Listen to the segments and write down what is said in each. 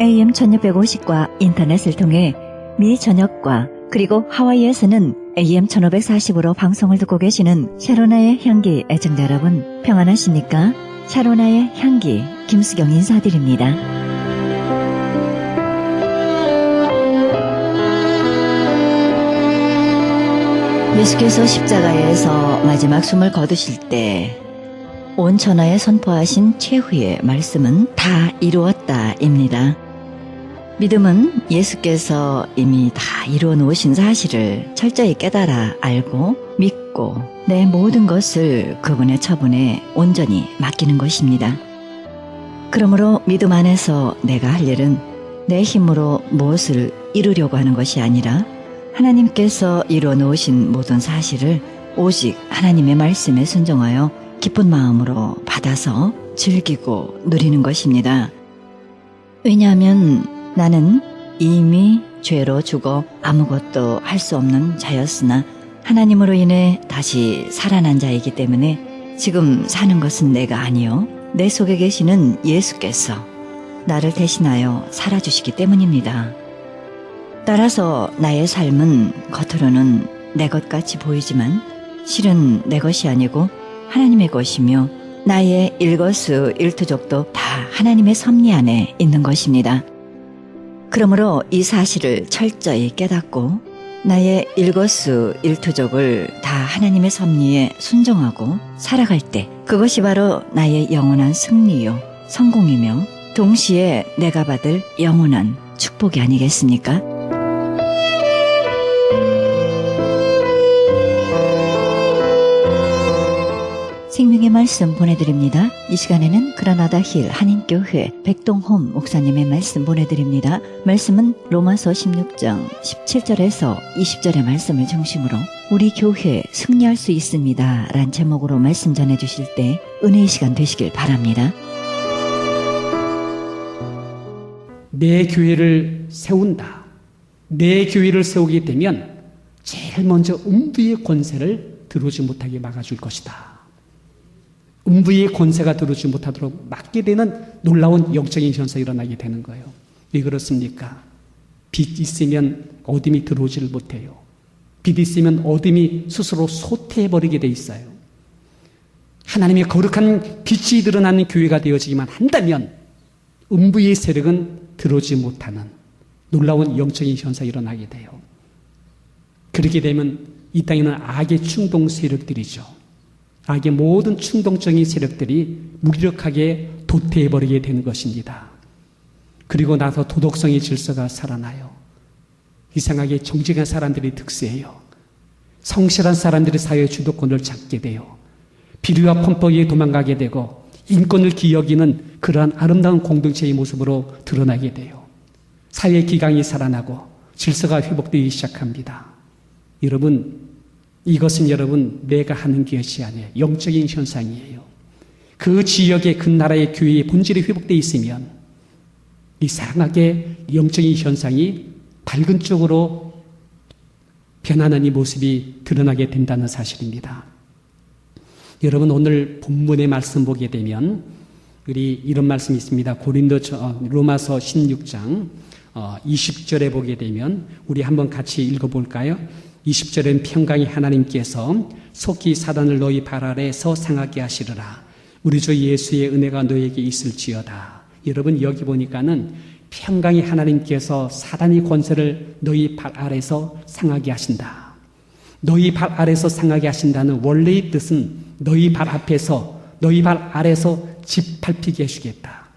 AM 1650과 인터넷을 통해 미 전역과 그리고 하와이에서는 AM 1540으로 방송을 듣고 계시는 샤로나의 향기 애청자 여러분, 평안하십니까? 샤로나의 향기 김수경 인사드립니다. 예수께서 십자가에서 마지막 숨을 거두실 때 온 천하에 선포하신 최후의 말씀은 다 이루었다입니다. 믿음은 예수께서 이미 다 이루어 놓으신 사실을 철저히 깨달아 알고 믿고 내 모든 것을 그분의 처분에 온전히 맡기는 것입니다. 그러므로 믿음 안에서 내가 할 일은 내 힘으로 무엇을 이루려고 하는 것이 아니라 하나님께서 이루어 놓으신 모든 사실을 오직 하나님의 말씀에 순종하여 기쁜 마음으로 받아서 즐기고 누리는 것입니다. 왜냐하면 나는 이미 죄로 죽어 아무것도 할 수 없는 자였으나 하나님으로 인해 다시 살아난 자이기 때문에 지금 사는 것은 내가 아니요 내 속에 계시는 예수께서 나를 대신하여 살아주시기 때문입니다. 따라서 나의 삶은 겉으로는 내 것 같이 보이지만 실은 내 것이 아니고 하나님의 것이며 나의 일거수일투족도 다 하나님의 섭리 안에 있는 것입니다. 그러므로 이 사실을 철저히 깨닫고 나의 일거수일투족을 다 하나님의 섭리에 순종하고 살아갈 때 그것이 바로 나의 영원한 승리요 성공이며 동시에 내가 받을 영원한 축복이 아니겠습니까? 생명의 말씀 보내드립니다. 이 시간에는 그라나다 힐 한인교회 백동홈 목사님의 말씀 보내드립니다. 말씀은 로마서 16장 17절에서 20절의 말씀을 중심으로 우리 교회 승리할 수 있습니다 란 제목으로 말씀 전해주실 때 은혜의 시간 되시길 바랍니다. 내 교회를 세운다. 내 교회를 세우게 되면 제일 먼저 음부의 권세를 들어오지 못하게 막아줄 것이다. 음부의 권세가 들어오지 못하도록 막게 되는 놀라운 영적인 현상이 일어나게 되는 거예요. 왜 그렇습니까? 빛 있으면 어둠이 들어오지를 못해요. 빛 있으면 어둠이 스스로 쇠퇴해버리게 돼 있어요. 하나님의 거룩한 빛이 드러나는 교회가 되어지기만 한다면 음부의 세력은 들어오지 못하는 놀라운 영적인 현상이 일어나게 돼요. 그렇게 되면 이 땅에는 악의 충동 세력들이죠. 악의 모든 충동적인 세력들이 무기력하게 도태해버리게 되는 것입니다. 그리고 나서 도덕성의 질서가 살아나요. 이상하게 정직한 사람들이 득세해요. 성실한 사람들이 사회의 주도권을 잡게 돼요. 비리와 편법에 도망가게 되고 인권을 기여기는 그러한 아름다운 공동체의 모습으로 드러나게 돼요. 사회의 기강이 살아나고 질서가 회복되기 시작합니다. 여러분, 이것은 여러분 내가 하는 것이 아니에요. 영적인 현상이에요. 그 지역의 그 나라의 교회의 본질이 회복되어 있으면 이상하게 영적인 현상이 밝은 쪽으로 변하는 이 모습이 드러나게 된다는 사실입니다. 여러분 오늘 본문의 말씀 보게 되면 우리 이런 말씀이 있습니다. 로마서 16장 20절에 보게 되면 우리 한번 같이 읽어볼까요? 20절엔 평강의 하나님께서 속히 사단을 너희 발 아래에서 상하게 하시리라. 우리 주 예수의 은혜가 너에게 있을지어다. 여러분 여기 보니까는 평강의 하나님께서 사단의 권세를 너희 발 아래에서 상하게 하신다. 너희 발 아래에서 상하게 하신다는 원래의 뜻은 너희 발 앞에서 너희 발 아래에서 짓밟히게 해주겠다.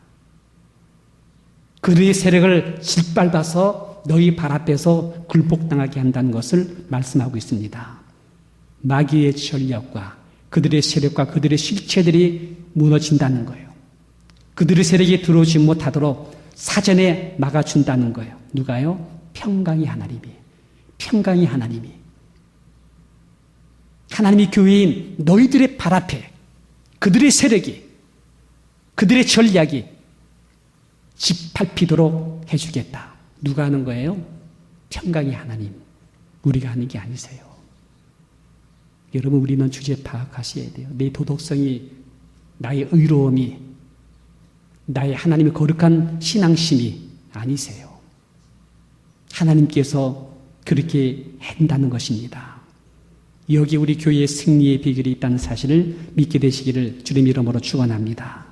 그들의 세력을 짓밟아서 너희 발 앞에서 굴복당하게 한다는 것을 말씀하고 있습니다. 마귀의 전략과 그들의 세력과 그들의 실체들이 무너진다는 거예요. 그들의 세력이 들어오지 못하도록 사전에 막아준다는 거예요. 누가요? 평강의 하나님이. 평강의 하나님이. 하나님의 교회인 너희들의 발 앞에 그들의 세력이 그들의 전략이 짓밟히도록 해주겠다. 누가 하는 거예요? 평강의 하나님. 우리가 하는 게 아니세요. 여러분 우리는 주제 파악하셔야 돼요. 내 도덕성이, 나의 의로움이, 나의 하나님의 거룩한 신앙심이 아니세요. 하나님께서 그렇게 한다는 것입니다. 여기 우리 교회의 승리의 비결이 있다는 사실을 믿게 되시기를 주님 이름으로 축원합니다.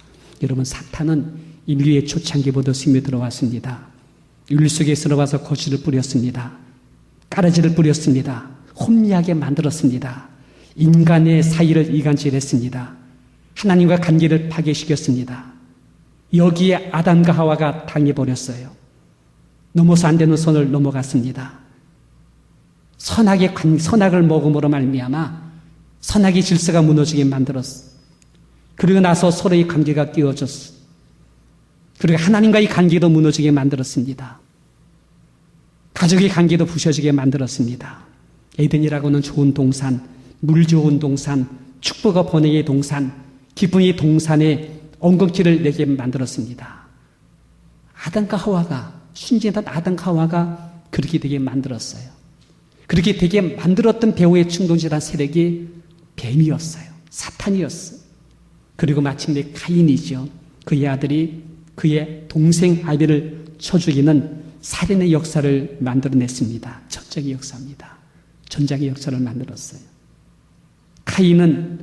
여러분, 사탄은 인류의 초창기부터 스며 들어왔습니다. 윤리 속에 들어와서 거짓을 뿌렸습니다. 까르지를 뿌렸습니다. 혼미하게 만들었습니다. 인간의 사이를 이간질했습니다. 하나님과 관계를 파괴시켰습니다. 여기에 아담과 하와가 당해버렸어요. 넘어서 안 되는 선을 넘어갔습니다. 선악을 먹음으로 말미암아 선악의 질서가 무너지게 만들었어. 그리고 나서 서로의 관계가 끼워졌어. 그리고 하나님과의 관계도 무너지게 만들었습니다. 가족의 관계도 부서지게 만들었습니다. 에덴이라고는 좋은 동산, 물 좋은 동산, 축복과 번영의 동산, 기쁨의 동산에 엉겅퀴를 내게 만들었습니다. 아담과 하와가, 순진한 아담과 하와가 그렇게 되게 만들었어요. 그렇게 되게 만들었던 배후의 충동질한 세력이 뱀이었어요. 사탄이었어요. 그리고 마침내 가인이죠. 그의 아들이 그의 동생 아벨을 쳐 죽이는 살인의 역사를 만들어냈습니다. 전작의 역사입니다. 전작의 역사를 만들었어요. 가인은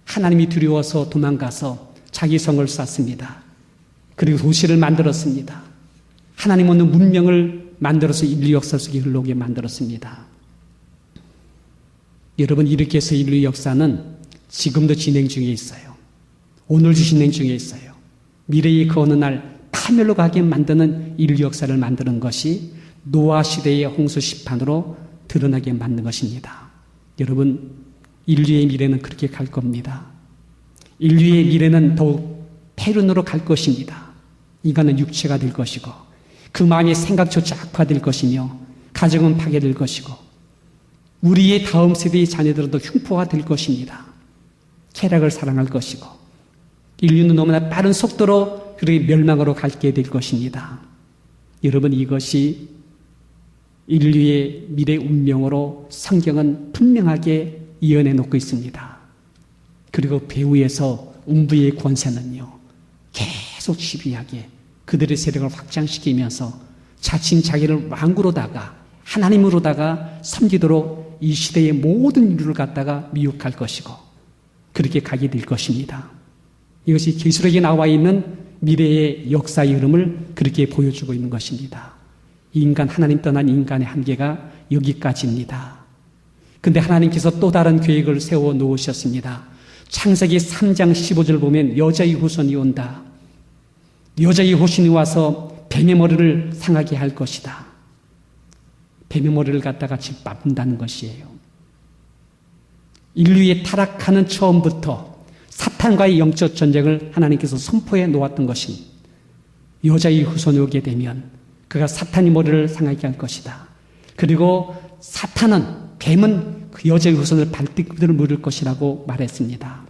하나님이 두려워서 도망가서 자기 성을 쌓습니다. 그리고 도시를 만들었습니다. 하나님 없는 문명을 만들어서 인류 역사 속에 흘러오게 만들었습니다. 여러분, 이렇게 해서 인류 역사는 지금도 진행 중에 있어요. 오늘도 진행 중에 있어요. 미래의 그 어느 날 파멸로 가게 만드는 인류 역사를 만드는 것이 노아 시대의 홍수 심판으로 드러나게 만든 것입니다. 여러분, 인류의 미래는 그렇게 갈 겁니다. 인류의 미래는 더욱 폐륜으로 갈 것입니다. 인간은 육체가 될 것이고 그 마음의 생각조차 악화될 것이며 가정은 파괴될 것이고 우리의 다음 세대의 자녀들도 흉포화될 것입니다. 쾌락을 사랑할 것이고 인류는 너무나 빠른 속도로 그렇게 멸망으로 갈게 될 것입니다. 여러분, 이것이 인류의 미래 운명으로 성경은 분명하게 예언해 놓고 있습니다. 그리고 배후에서 음부의 권세는요, 계속 지배하게 그들의 세력을 확장시키면서 자칭 자기를 왕으로다가 하나님으로다가 섬기도록 이 시대의 모든 인류를 갖다가 미혹할 것이고 그렇게 가게 될 것입니다. 이것이 계시록에 나와 있는 미래의 역사의 흐름을 그렇게 보여주고 있는 것입니다. 인간, 하나님 떠난 인간의 한계가 여기까지입니다. 근데 하나님께서 또 다른 계획을 세워 놓으셨습니다. 창세기 3장 15절 보면 여자의 후손이 온다. 여자의 후손이 와서 뱀의 머리를 상하게 할 것이다. 뱀의 머리를 갖다가 짓밟는다는 것이에요. 인류의 타락하는 처음부터 사탄과의 영적 전쟁을 하나님께서 선포해 놓았던 것이 여자의 후손이 오게 되면 그가 사탄의 머리를 상하게 할 것이다. 그리고 사탄은, 뱀은 그 여자의 후손을 발뒤꿈치를 물을 것이라고 말했습니다.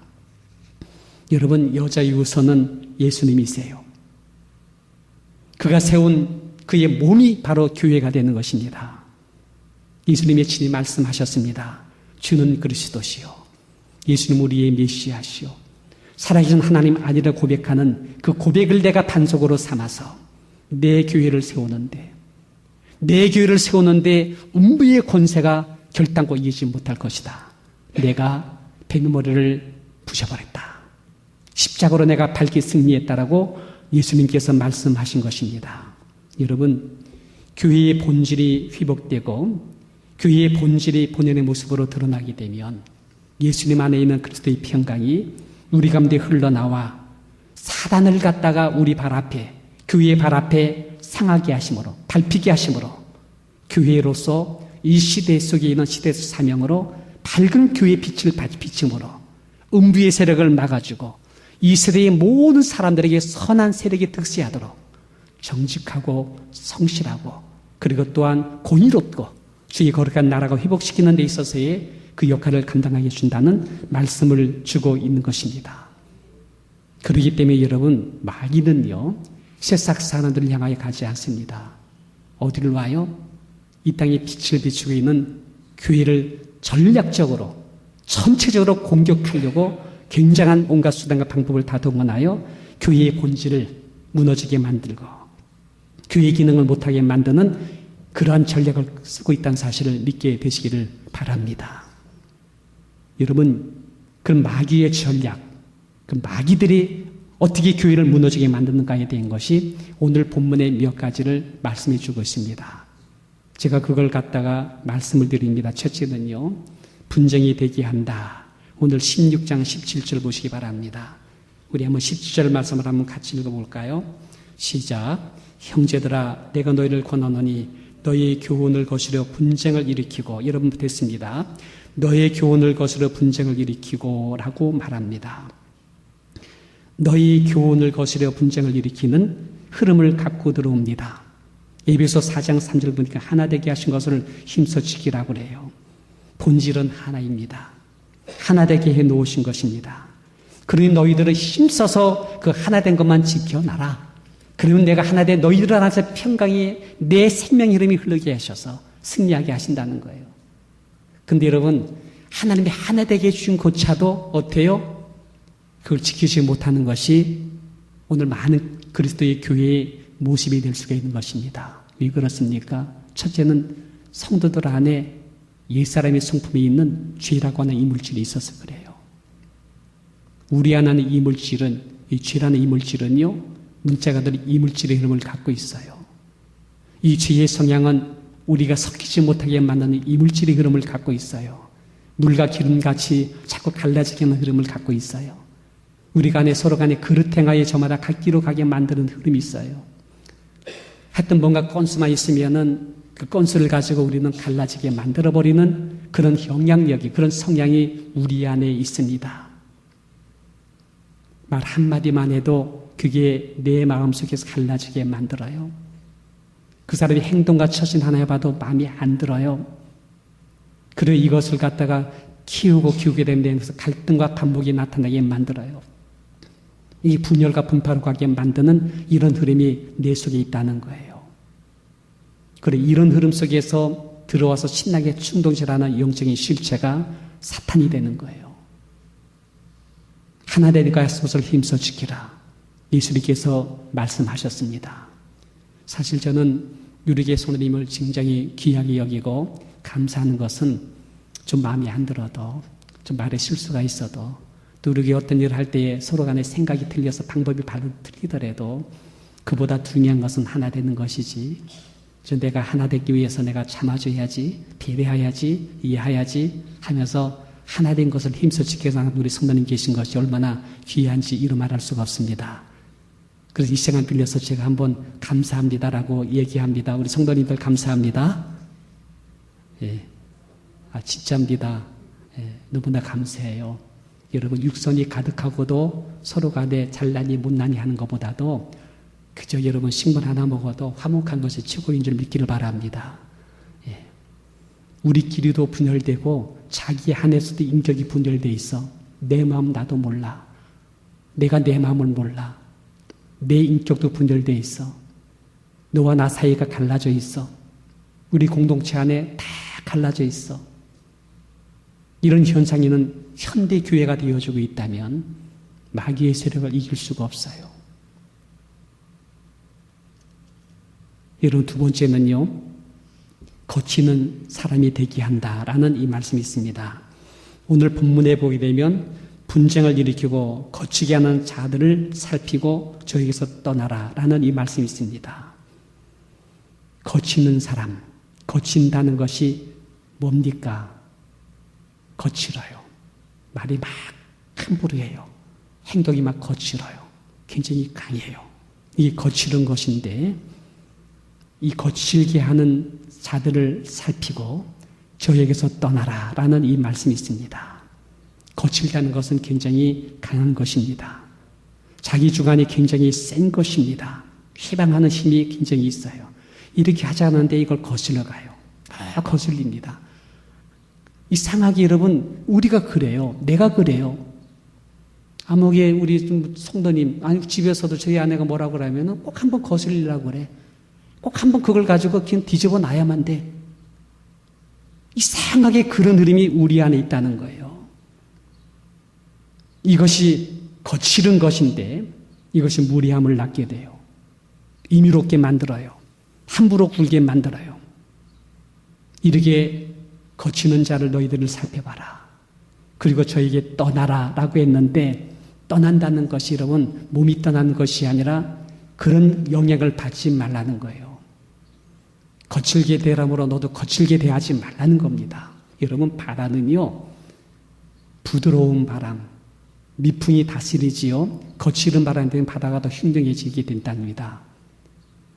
여러분, 여자의 후손은 예수님이세요. 그가 세운 그의 몸이 바로 교회가 되는 것입니다. 예수님의 친히 말씀하셨습니다. 주는 그리스도시요, 예수님 우리의 메시아시요, 살아계신 하나님 아니라 고백하는 그 고백을 내가 반석으로 삼아서 내 교회를 세우는데, 내 교회를 세우는데 음부의 권세가 결단코 이기지 못할 것이다. 내가 뱀의 머리를 부셔버렸다. 십자가로 내가 밝게 승리했다라고 예수님께서 말씀하신 것입니다. 여러분, 교회의 본질이 회복되고 교회의 본질이 본연의 모습으로 드러나게 되면 예수님 안에 있는 그리스도의 평강이 우리 가운데 흘러나와 사단을 갖다가 우리 발 앞에, 교회의 발 앞에 상하게 하심으로, 밟히게 하심으로 교회로서 이 시대 속에 있는 시대 사명으로 밝은 교회의 빛을 비침으로 음부의 세력을 막아주고 이 세대의 모든 사람들에게 선한 세력이 득세하도록 정직하고 성실하고 그리고 또한 공의롭고 주의 거룩한 나라가 회복시키는 데 있어서의 그 역할을 감당하게 준다는 말씀을 주고 있는 것입니다. 그렇기 때문에 여러분, 마귀는요, 새싹 사람들을 향하여 가지 않습니다. 어디를 와요? 이 땅에 빛을 비추고 있는 교회를 전략적으로, 전체적으로 공격하려고 굉장한 온갖 수단과 방법을 다 동원하여 교회의 본질을 무너지게 만들고 교회 기능을 못하게 만드는 그러한 전략을 쓰고 있다는 사실을 믿게 되시기를 바랍니다. 여러분, 그 마귀의 전략, 그 마귀들이 어떻게 교회를 무너지게 만드는가에 대한 것이 오늘 본문의 몇 가지를 말씀해 주고 있습니다. 제가 그걸 갖다가 말씀을 드립니다. 첫째는요, 분쟁이 되게 한다. 오늘 16장 17절 보시기 바랍니다. 우리 한번 17절 말씀을 한번 같이 읽어볼까요? 시작. 형제들아, 내가 너희를 권하노니 너희의 교훈을 거스려 분쟁을 일으키고, 여러분 됐습니다. 너희의 교훈을 거스려 분쟁을 일으키고 라고 말합니다. 너희 교훈을 거스려 분쟁을 일으키는 흐름을 갖고 들어옵니다. 에베소 4장 3절 보니까 하나 되게 하신 것을 힘써 지키라고 그래요. 본질은 하나입니다. 하나 되게 해 놓으신 것입니다. 그러니 너희들은 힘써서 그 하나 된 것만 지켜놔라. 그러면 내가 하나 된 너희들 안에서 평강이 내 생명 흐름이 흐르게 하셔서 승리하게 하신다는 거예요. 근데 여러분, 하나님이 하나 되게 해주신 그 차도 어때요? 그걸 지키지 못하는 것이 오늘 많은 그리스도의 교회의 모습이 될 수가 있는 것입니다. 왜 그렇습니까? 첫째는 성도들 안에 옛사람의 성품이 있는 죄라고 하는 이물질이 있어서 그래요. 우리 안에 있는 이물질은, 이 죄라는 이물질은요, 문자가 들 이물질의 흐름을 갖고 있어요. 이 죄의 성향은 우리가 섞이지 못하게 만드는 이물질의 흐름을 갖고 있어요. 물과 기름같이 자꾸 갈라지게 하는 흐름을 갖고 있어요. 우리 간에 서로 간에 그릇 행하에 저마다 갈 길로 가게 만드는 흐름이 있어요. 하여튼 뭔가 건수만 있으면은 그 건수를 가지고 우리는 갈라지게 만들어버리는 그런 영향력이, 그런 성향이 우리 안에 있습니다. 말 한마디만 해도 그게 내 마음속에서 갈라지게 만들어요. 그 사람의 행동과 처신 하나 해봐도 마음이 안 들어요. 그리고 이것을 갖다가 키우게 되면 갈등과 반복이 나타나게 만들어요. 이 분열과 분파로 가게 만드는 이런 흐름이 내 속에 있다는 거예요. 그리고 이런 흐름 속에서 들어와서 신나게 충동질하는 영적인 실체가 사탄이 되는 거예요. 하나 되니까 것을 힘써 지키라. 예수님께서 말씀하셨습니다. 사실 저는 유리계 손님을 굉장히 귀하게 여기고 감사하는 것은 좀 마음이 안 들어도, 좀 말에 실수가 있어도, 또 우리가 어떤 일을 할 때에 서로 간에 생각이 틀려서 방법이 바로 틀리더라도 그보다 중요한 것은 하나 되는 것이지, 내가 하나 되기 위해서 내가 참아줘야지, 배려해야지, 이해해야지 하면서 하나 된 것을 힘써 지켜서 우리 성도님 계신 것이 얼마나 귀한지 이루 말할 수가 없습니다. 그래서 이 시간 빌려서 제가 한번 감사합니다라고 얘기합니다. 우리 성도님들 감사합니다. 예. 진짜입니다. 예. 너무나 감사해요. 여러분, 육선이 가득하고도 서로 간에 잘나니 못나니 하는 것보다도 그저 여러분 식물 하나 먹어도 화목한 것이 최고인 줄 믿기를 바랍니다. 예. 우리끼리도 분열되고 자기 안에서도 인격이 분열되어 있어. 내 마음 나도 몰라. 내가 내 마음을 몰라. 내 인격도 분열되어 있어. 너와 나 사이가 갈라져 있어. 우리 공동체 안에 다 갈라져 있어. 이런 현상에는 현대 교회가 되어지고 있다면 마귀의 세력을 이길 수가 없어요. 여러분, 두 번째는요, 거치는 사람이 되게 한다라는 이 말씀이 있습니다. 오늘 본문에 보게 되면 분쟁을 일으키고 거치게 하는 자들을 살피고 저에게서 떠나라라는 이 말씀이 있습니다. 거치는 사람, 거친다는 것이 뭡니까? 거칠어요. 말이 막 함부로 해요. 행동이 막 거칠어요. 굉장히 강해요. 이게 거칠은 것인데, 이 거칠게 하는 자들을 살피고 저에게서 떠나라 라는 이 말씀이 있습니다. 거칠게 하는 것은 굉장히 강한 것입니다. 자기 주관이 굉장히 센 것입니다. 해방하는 힘이 굉장히 있어요. 이렇게 하지 않았는데 이걸 거슬러 가요. 거슬립니다. 이상하게 여러분, 우리가 그래요. 내가 그래요. 아무개 우리 좀 성도님, 아니 집에서도 저희 아내가 뭐라고 그러면 꼭 한번 거슬리려고 그래. 꼭 한번 그걸 가지고 그냥 뒤집어 놔야만 돼. 이상하게 그런 흐름이 우리 안에 있다는 거예요. 이것이 거칠은 것인데 이것이 무리함을 낳게 돼요. 임의롭게 만들어요. 함부로 굴게 만들어요. 이르게 거치는 자를 너희들을 살펴봐라. 그리고 저에게 떠나라 라고 했는데, 떠난다는 것이 여러분 몸이 떠나는 것이 아니라 그런 영향을 받지 말라는 거예요. 거칠게 대함으로 너도 거칠게 대하지 말라는 겁니다. 여러분, 바다는요 부드러운 바람, 미풍이 다스리지요. 거칠은 바람 때문에 바다가 더 흉흉해지게 된답니다.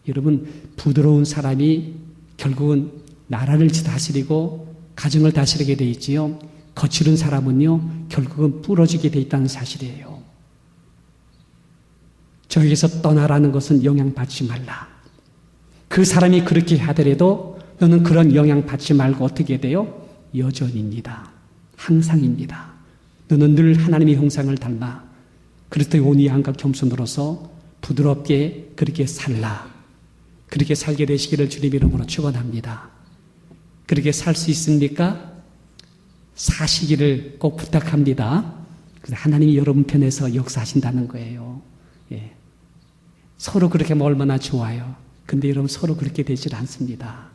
여러분, 부드러운 사람이 결국은 나라를 다스리고 가정을 다스리게 돼 있지요. 거칠은 사람은요 결국은 부러지게 돼 있다는 사실이에요. 저에게서 떠나라는 것은 영향받지 말라. 그 사람이 그렇게 하더라도 너는 그런 영향받지 말고 어떻게 돼요? 여전입니다. 항상입니다. 너는 늘 하나님의 형상을 닮아 그리스도의 온유함과 겸손으로서 부드럽게 그렇게 살라. 그렇게 살게 되시기를 주님 이름으로 축원합니다. 그렇게 살 수 있습니까? 사시기를 꼭 부탁합니다. 하나님이 여러분 편에서 역사하신다는 거예요. 예. 서로 그렇게 하면 얼마나 좋아요. 근데 여러분 서로 그렇게 되질 않습니다.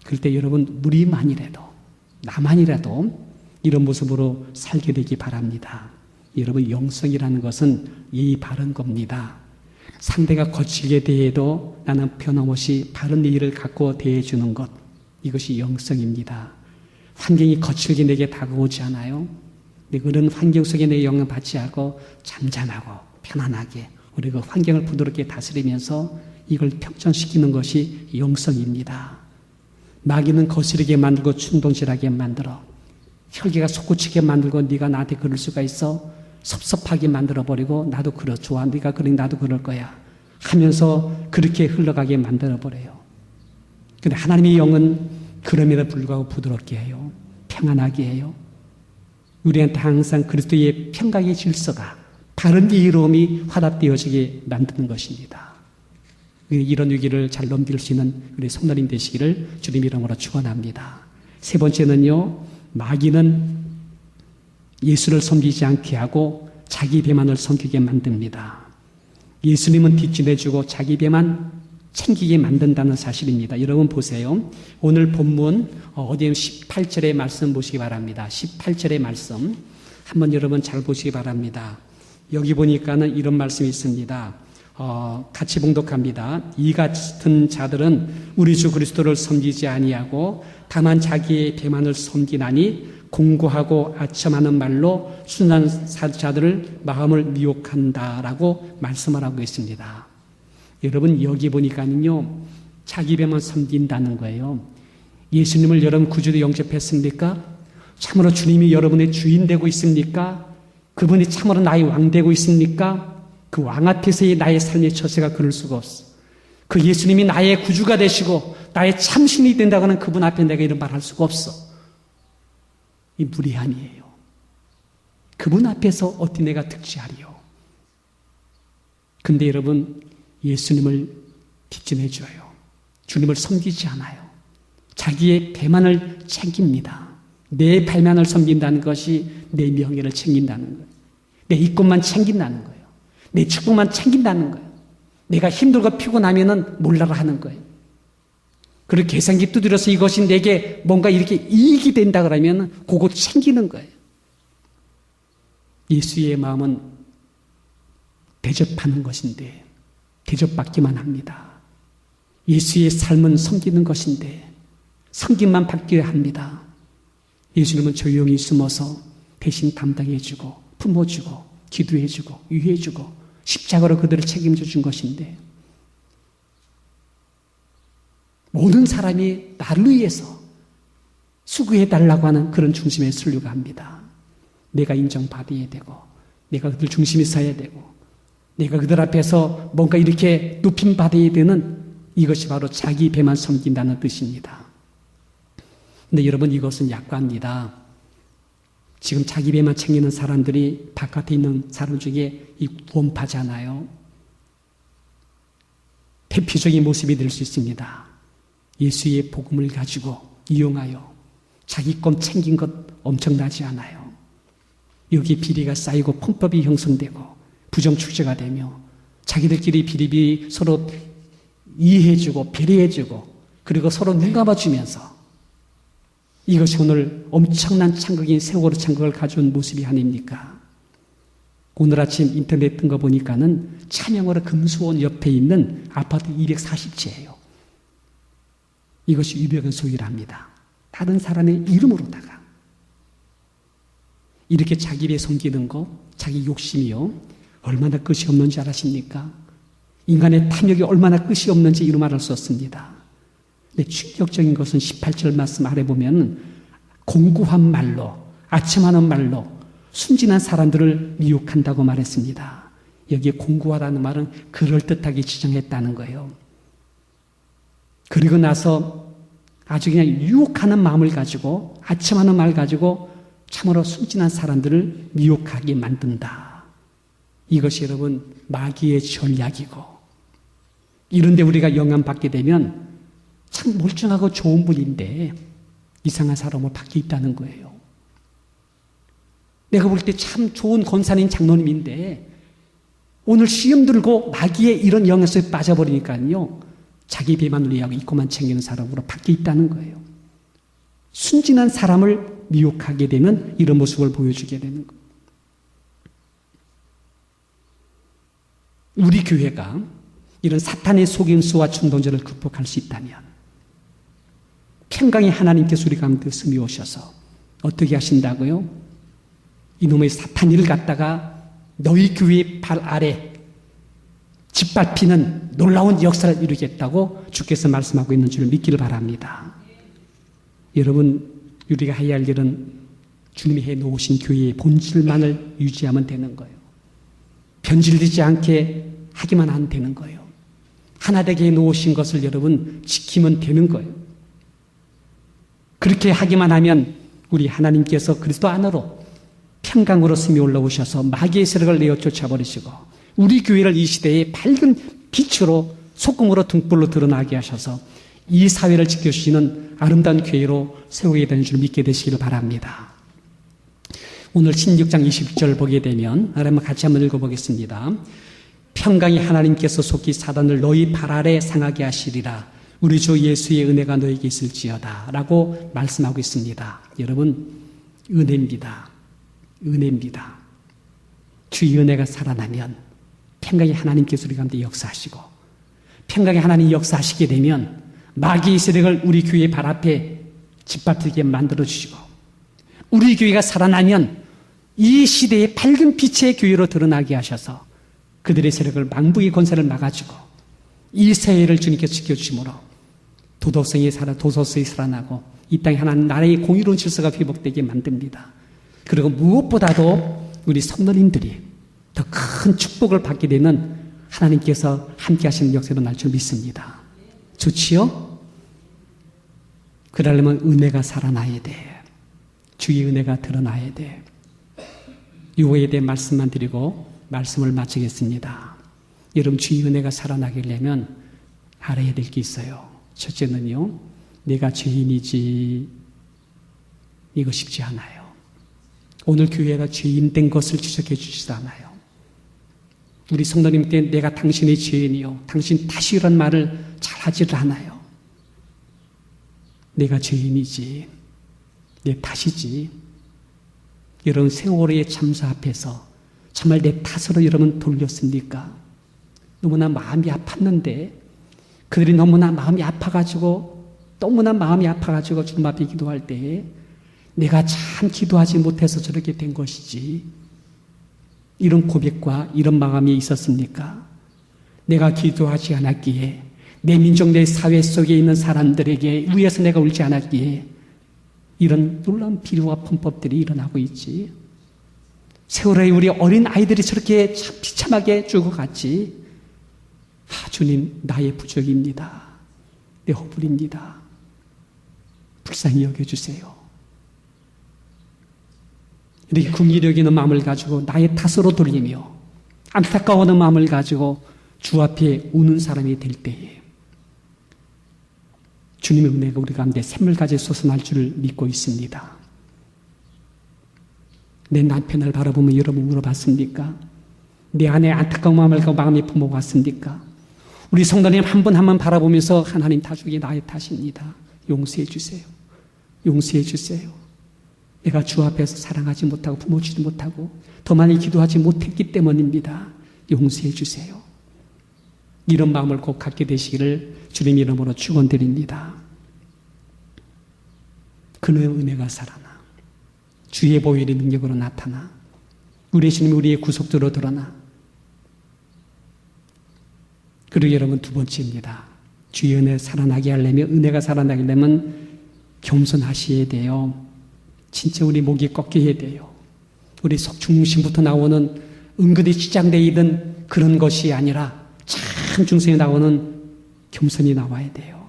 그럴 때 여러분 우리만이라도 나만이라도 이런 모습으로 살게 되기 바랍니다. 여러분, 영성이라는 것은 예의 바른 겁니다. 상대가 거칠게 대해도 나는 변함없이 바른 예의를 갖고 대해주는 것, 이것이 영성입니다. 환경이 거칠게 내게 다가오지 않아요? 그런 환경 속에 내 영향을 받지 않고 잠잠하고 편안하게 우리 그 환경을 부드럽게 다스리면서 이걸 평정시키는 것이 영성입니다. 마귀는 거스르게 만들고 충동질하게 만들어 혈기가 솟구치게 만들고 네가 나한테 그럴 수가 있어? 섭섭하게 만들어버리고 나도 그러 좋아. 네가 그러니 나도 그럴 거야 하면서 그렇게 흘러가게 만들어버려요. 그런데 하나님의 영은 그럼에도 불구하고 부드럽게 해요. 평안하게 해요. 우리한테 항상 그리스도의 평강의 질서가 바른 예의로움이 화답되어지게 만드는 것입니다. 이런 위기를 잘 넘길 수 있는 우리 성도님 되시기를 주님 이름으로 축원합니다. 세 번째는요, 마귀는 예수를 섬기지 않게 하고 자기 배만을 섬기게 만듭니다. 예수님은 뒷짐해주고 자기 배만 챙기게 만든다는 사실입니다. 여러분 보세요. 오늘 본문 어디에 18절의 말씀 보시기 바랍니다. 18절의 말씀 한번 여러분 잘 보시기 바랍니다. 여기 보니까는 이런 말씀이 있습니다. 같이 봉독합니다. 이 같은 자들은 우리 주 그리스도를 섬기지 아니하고 다만 자기의 배만을 섬기나니 공고하고 아첨하는 말로 순한 자들을 마음을 미혹한다라고 말씀을 하고 있습니다. 여러분 여기 보니까는요 자기 배만 섬긴다는 거예요. 예수님을 여러분 구주로 영접했습니까? 참으로 주님이 여러분의 주인 되고 있습니까? 그분이 참으로 나의 왕 되고 있습니까? 그 왕 앞에서의 나의 삶의 처세가 그럴 수가 없어. 그 예수님이 나의 구주가 되시고 나의 참신이 된다고 하는 그분 앞에 내가 이런 말 할 수가 없어. 이 무리함이에요. 그분 앞에서 어떻게 내가 득지하리요. 근데 여러분 예수님을 뒷짐해줘요. 주님을 섬기지 않아요. 자기의 배만을 챙깁니다. 내 배만을 섬긴다는 것이 내 명예를 챙긴다는 거예요. 내 이권만 챙긴다는 거예요. 내 축복만 챙긴다는 거예요. 내가 힘들고 피곤하면은 몰라라 하는 거예요. 그리고 계산기 두드려서 이것이 내게 뭔가 이렇게 이익이 된다 그러면 그거 챙기는 거예요. 예수의 마음은 대접하는 것인데 대접받기만 합니다. 예수의 삶은 섬기는 것인데 섬김만 받기를 합니다. 예수님은 조용히 숨어서 대신 담당해주고 품어주고 기도해주고 위해주고 십자가로 그들을 책임져 준 것인데 모든 사람이 나를 위해서 수고해달라고 하는 그런 중심에 서려고 합니다. 내가 인정받아야 되고 내가 그들 중심에 서야 되고 내가 그들 앞에서 뭔가 이렇게 높임받아야 되는 이것이 바로 자기 배만 섬긴다는 뜻입니다. 근데 여러분 이것은 약관입니다. 지금 자기 배만 챙기는 사람들이 바깥에 있는 사람 중에 이 구원파잖아요. 대표적인 모습이 될 수 있습니다. 예수의 복음을 가지고 이용하여 자기 것 챙긴 것 엄청나지 않아요. 여기 비리가 쌓이고 편법이 형성되고 부정축제가 되며 자기들끼리 비리비 서로 이해해주고 배려해주고 그리고 서로 눈 감아주면서 이것이 오늘 엄청난 창극인 세월호 창극을 가져온 모습이 아닙니까? 오늘 아침 인터넷 뜬 거 보니까는 차명으로 금수원 옆에 있는 아파트 240채예요. 이것이 유병현 소유랍니다. 다른 사람의 이름으로다가 이렇게 자기 배 섬기는 거, 자기 욕심이요 얼마나 끝이 없는지 아십니까? 인간의 탐욕이 얼마나 끝이 없는지 이루 말할 수 없습니다. 근데 충격적인 것은 18절 말씀 아래 보면 공고한 말로, 아첨하는 말로 순진한 사람들을 미혹한다고 말했습니다. 여기에 공고하다는 말은 그럴듯하게 지정했다는 거예요. 그리고 나서 아주 그냥 유혹하는 마음을 가지고 아첨하는 말 가지고 참으로 순진한 사람들을 미혹하게 만든다. 이것이 여러분 마귀의 전략이고 이런데 우리가 영향받게 되면 참 멀쩡하고 좋은 분인데 이상한 사람으로 바뀌어 있다는 거예요. 내가 볼 때 참 좋은 권사님 장로님인데 오늘 시험 들고 마귀의 이런 영향에 빠져버리니까요. 자기 배만 위하고 이코만 챙기는 사람으로 바뀌어 있다는 거예요. 순진한 사람을 미혹하게 되는 이런 모습을 보여주게 되는 거예요. 우리 교회가 이런 사탄의 속임수와 충동절을 극복할 수 있다면 평강의 하나님께서 우리 가운데 스미 오셔서 어떻게 하신다고요? 이놈의 사탄이를 갖다가 너희 교회의 발 아래 짓밟히는 놀라운 역사를 이루겠다고 주께서 말씀하고 있는 줄 믿기를 바랍니다. 여러분 우리가 해야 할 일은 주님이 해놓으신 교회의 본질만을 유지하면 되는 거예요. 변질되지 않게 하기만 하면 되는 거예요. 하나 되게 해놓으신 것을 여러분 지키면 되는 거예요. 그렇게 하기만 하면 우리 하나님께서 그리스도 안으로 평강으로 스며 올라오셔서 마귀의 세력을 내어 쫓아버리시고 우리 교회를 이 시대의 밝은 빛으로 소금으로 등불로 드러나게 하셔서 이 사회를 지켜주시는 아름다운 교회로 세우게 되는 줄 믿게 되시기를 바랍니다. 오늘 16장 20절 보게 되면 한번 같이 한번 읽어보겠습니다. 평강의 하나님께서 속히 사단을 너희 발 아래 상하게 하시리라. 우리 주 예수의 은혜가 너에게 있을지어다 라고 말씀하고 있습니다. 여러분 은혜입니다. 은혜입니다. 주의 은혜가 살아나면 평강의 하나님께서 우리 가운데 역사하시고 평강의 하나님이 역사하시게 되면 마귀의 세력을 우리 교회 발 앞에 짓밟히게 만들어주시고 우리 교회가 살아나면 이 시대의 밝은 빛의 교회로 드러나게 하셔서 그들의 세력을 망부의 권세를 막아주고 이 세계를 주님께서 지켜주심으로 도덕성이 살아나고 이 땅에 하나님 나라의 공의로운 질서가 회복되게 만듭니다. 그리고 무엇보다도 우리 성도님들이 더 큰 축복을 받게 되는 하나님께서 함께 하시는 역사로 날 줄 믿습니다. 좋지요? 그러려면 은혜가 살아나야 돼. 주의 은혜가 드러나야 돼. 이거에 대해 말씀만 드리고 말씀을 마치겠습니다. 여러분 주의 은혜가 살아나기려면 알아야 될 게 있어요. 첫째는요. 내가 죄인이지 이거 쉽지 않아요. 오늘 교회가 죄인 된 것을 지적해 주시지 않아요. 우리 성도님께 내가 당신의 죄인이요. 당신 다시 이런 말을 잘 하지를 않아요. 내가 죄인이지. 내 탓이지. 여러분 세월의 참사 앞에서 정말 내 탓으로 여러분 돌렸습니까? 너무나 마음이 아팠는데 그들이 너무나 마음이 아파가지고 주님 앞에 기도할 때에 내가 참 기도하지 못해서 저렇게 된 것이지 이런 고백과 이런 마음이 있었습니까? 내가 기도하지 않았기에 내 민족 내 사회 속에 있는 사람들에게 위해서 내가 울지 않았기에 이런 놀라운 비유와 편법들이 일어나고 있지. 세월호에 우리 어린 아이들이 저렇게 참 비참하게 죽어갔지. 주님 나의 부족입니다. 내 허물입니다. 불쌍히 여겨주세요. 이렇게 긍휼히 여기는 마음을 가지고 나의 탓으로 돌리며 안타까워하는 마음을 가지고 주 앞에 우는 사람이 될 때에 주님의 은혜가 우리 가운데 샘물까지 솟아날 줄 믿고 있습니다. 내 남편을 바라보며 여러분 물어봤습니까? 내 안에 안타까운 마음을 가지고 마음이 품어봤습니까? 우리 성도님 한 분 한 분 바라보면서 하나님 다중에 나의 탓입니다. 용서해 주세요. 용서해 주세요. 내가 주 앞에서 사랑하지 못하고 부모주지 못하고 더 많이 기도하지 못했기 때문입니다. 용서해 주세요. 이런 마음을 꼭 갖게 되시기를 주님 이름으로 축원드립니다. 그의 은혜가 살아나 주의 보혈의 능력으로 나타나 우리 주님이 우리의 구속주로 드러나. 그리고 여러분 두 번째입니다. 주의 은혜 살아나게 하려면 은혜가 살아나게 하려면 겸손하셔야 돼요. 진짜 우리 목이 꺾여야 돼요. 우리 속 중심부터 나오는 은근히 치장되어 있는 그런 것이 아니라 참 중심에 나오는 겸손이 나와야 돼요.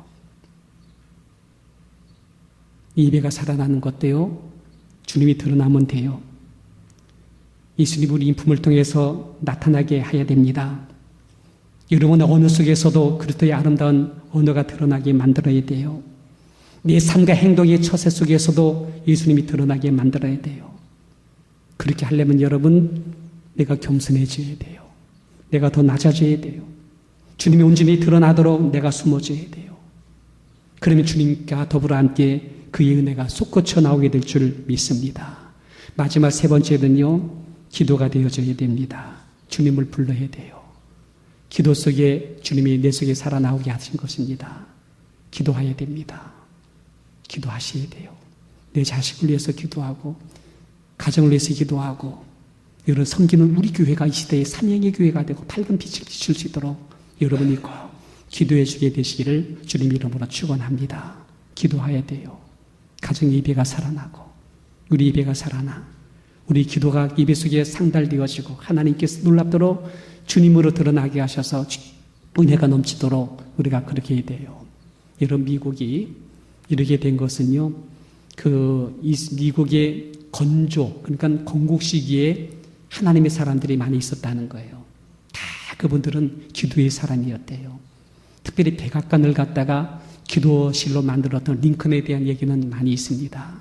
예배가 살아나는 것도요. 주님이 드러나면 돼요. 예수님 우리 인품을 통해서 나타나게 해야 됩니다. 여러분 언어 속에서도 그리스도의 아름다운 언어가 드러나게 만들어야 돼요. 내 삶과 행동의 처세 속에서도 예수님이 드러나게 만들어야 돼요. 그렇게 하려면 여러분 내가 겸손해져야 돼요. 내가 더 낮아져야 돼요. 주님이 온전히 드러나도록 내가 숨어져야 돼요. 그러면 주님과 더불어 함께 그의 은혜가 솟구쳐 나오게 될 줄 믿습니다. 마지막 세 번째는요. 기도가 되어져야 됩니다. 주님을 불러야 돼요. 기도 속에 주님이 내 속에 살아나오게 하신 것입니다. 기도해야 됩니다. 기도하셔야 돼요. 내 자식을 위해서 기도하고 가정을 위해서 기도하고 여러분 섬기는 우리 교회가 이 시대의 삼형의 교회가 되고 밝은 빛을 비출 수 있도록 여러분이 꼭 기도해 주게 되시기를 주님 이름으로 축원합니다. 기도해야 돼요. 가정 예배가 살아나고 우리 예배가 살아나 우리 기도가 예배 속에 상달되어지고 하나님께서 놀랍도록 주님으로 드러나게 하셔서 은혜가 넘치도록 우리가 그렇게 해야 돼요. 여러분 미국이 이렇게 된 것은요. 미국의 건조 그러니까 건국 시기에 하나님의 사람들이 많이 있었다는 거예요. 다 그분들은 기도의 사람이었대요. 특별히 백악관을 갖다가 기도실로 만들었던 링컨에 대한 얘기는 많이 있습니다.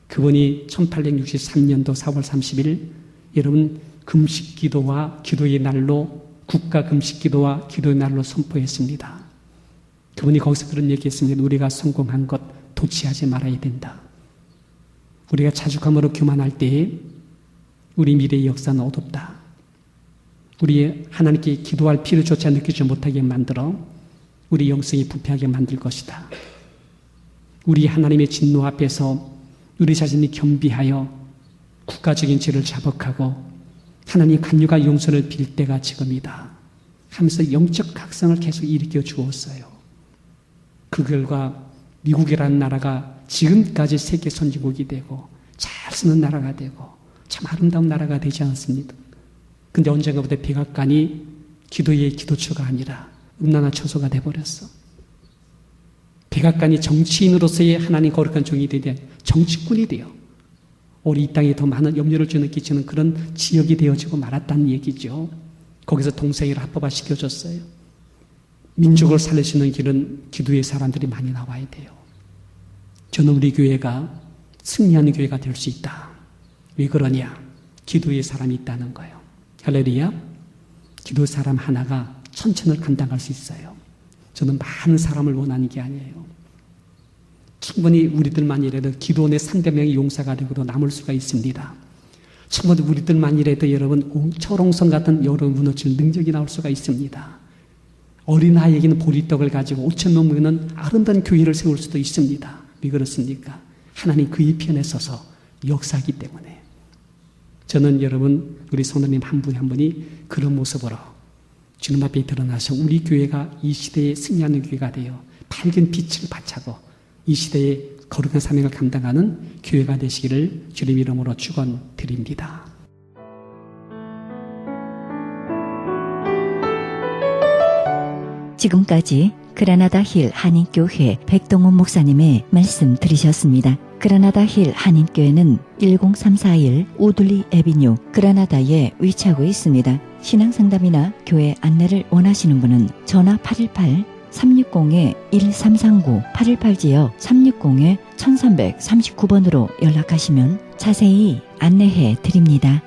그분이 1863년도 4월 30일 여러분 금식기도와 기도의 날로 국가 금식기도와 기도의 날로 선포했습니다. 그분이 거기서 그런 얘기했습니다. 우리가 성공한 것 도취하지 말아야 된다. 우리가 자죽함으로 교만할 때에 우리 미래의 역사는 어둡다. 우리 하나님께 기도할 필요조차 느끼지 못하게 만들어 우리 영성이 부패하게 만들 것이다. 우리 하나님의 진노 앞에서 우리 자신이 겸비하여 국가적인 죄를 자복하고 하나님 간유가 용서를 빌 때가 지금이다 하면서 영적 각성을 계속 일으켜 주었어요. 그 결과 미국이라는 나라가 지금까지 세계 선진국이 되고 잘 쓰는 나라가 되고 참 아름다운 나라가 되지 않습니다. 근데 언젠가부터 백악관이 기도의 기도처가 아니라 음란한 처소가 돼버렸어. 백악관이 정치인으로서의 하나님 거룩한 종이 되되 정치꾼이 되어 우리 이 땅에 더 많은 염려를 끼치는 그런 지역이 되어지고 말았다는 얘기죠. 거기서 동성애를 합법화시켜줬어요. 민족을 살리시는 길은 기도의 사람들이 많이 나와야 돼요. 저는 우리 교회가 승리하는 교회가 될 수 있다. 왜 그러냐? 기도의 사람이 있다는 거예요. 할렐루야. 기도 사람 하나가 천천을 감당할 수 있어요. 저는 많은 사람을 원하는 게 아니에요. 충분히 우리들만이라도 기도원의 300명이 용사가 되고도 남을 수가 있습니다. 충분히 우리들만이라도 여러분 철옹성 같은 여러분 무너질 능력이 나올 수가 있습니다. 어린아이에게는 보리떡을 가지고 5,000명은 아름다운 교회를 세울 수도 있습니다. 왜 그렇습니까? 하나님 그의 편에 서서 역사하기 때문에. 저는 여러분 우리 성도님 한 분 한 분이 그런 모습으로 주님 앞에 드러나서 우리 교회가 이 시대에 승리하는 교회가 되어 밝은 빛을 바차고 이 시대의 거룩한 사명을 감당하는 교회가 되시기를 주님 이름으로 축원드립니다. 지금까지 그라나다 힐 한인교회 백동훈 목사님의 말씀 들으셨습니다. 그라나다 힐 한인교회는 10341 우들리 애비뉴 그라나다에 위치하고 있습니다. 신앙상담이나 교회 안내를 원하시는 분은 전화 818-360-1339 818지역 360-1339번으로 연락하시면 자세히 안내해 드립니다.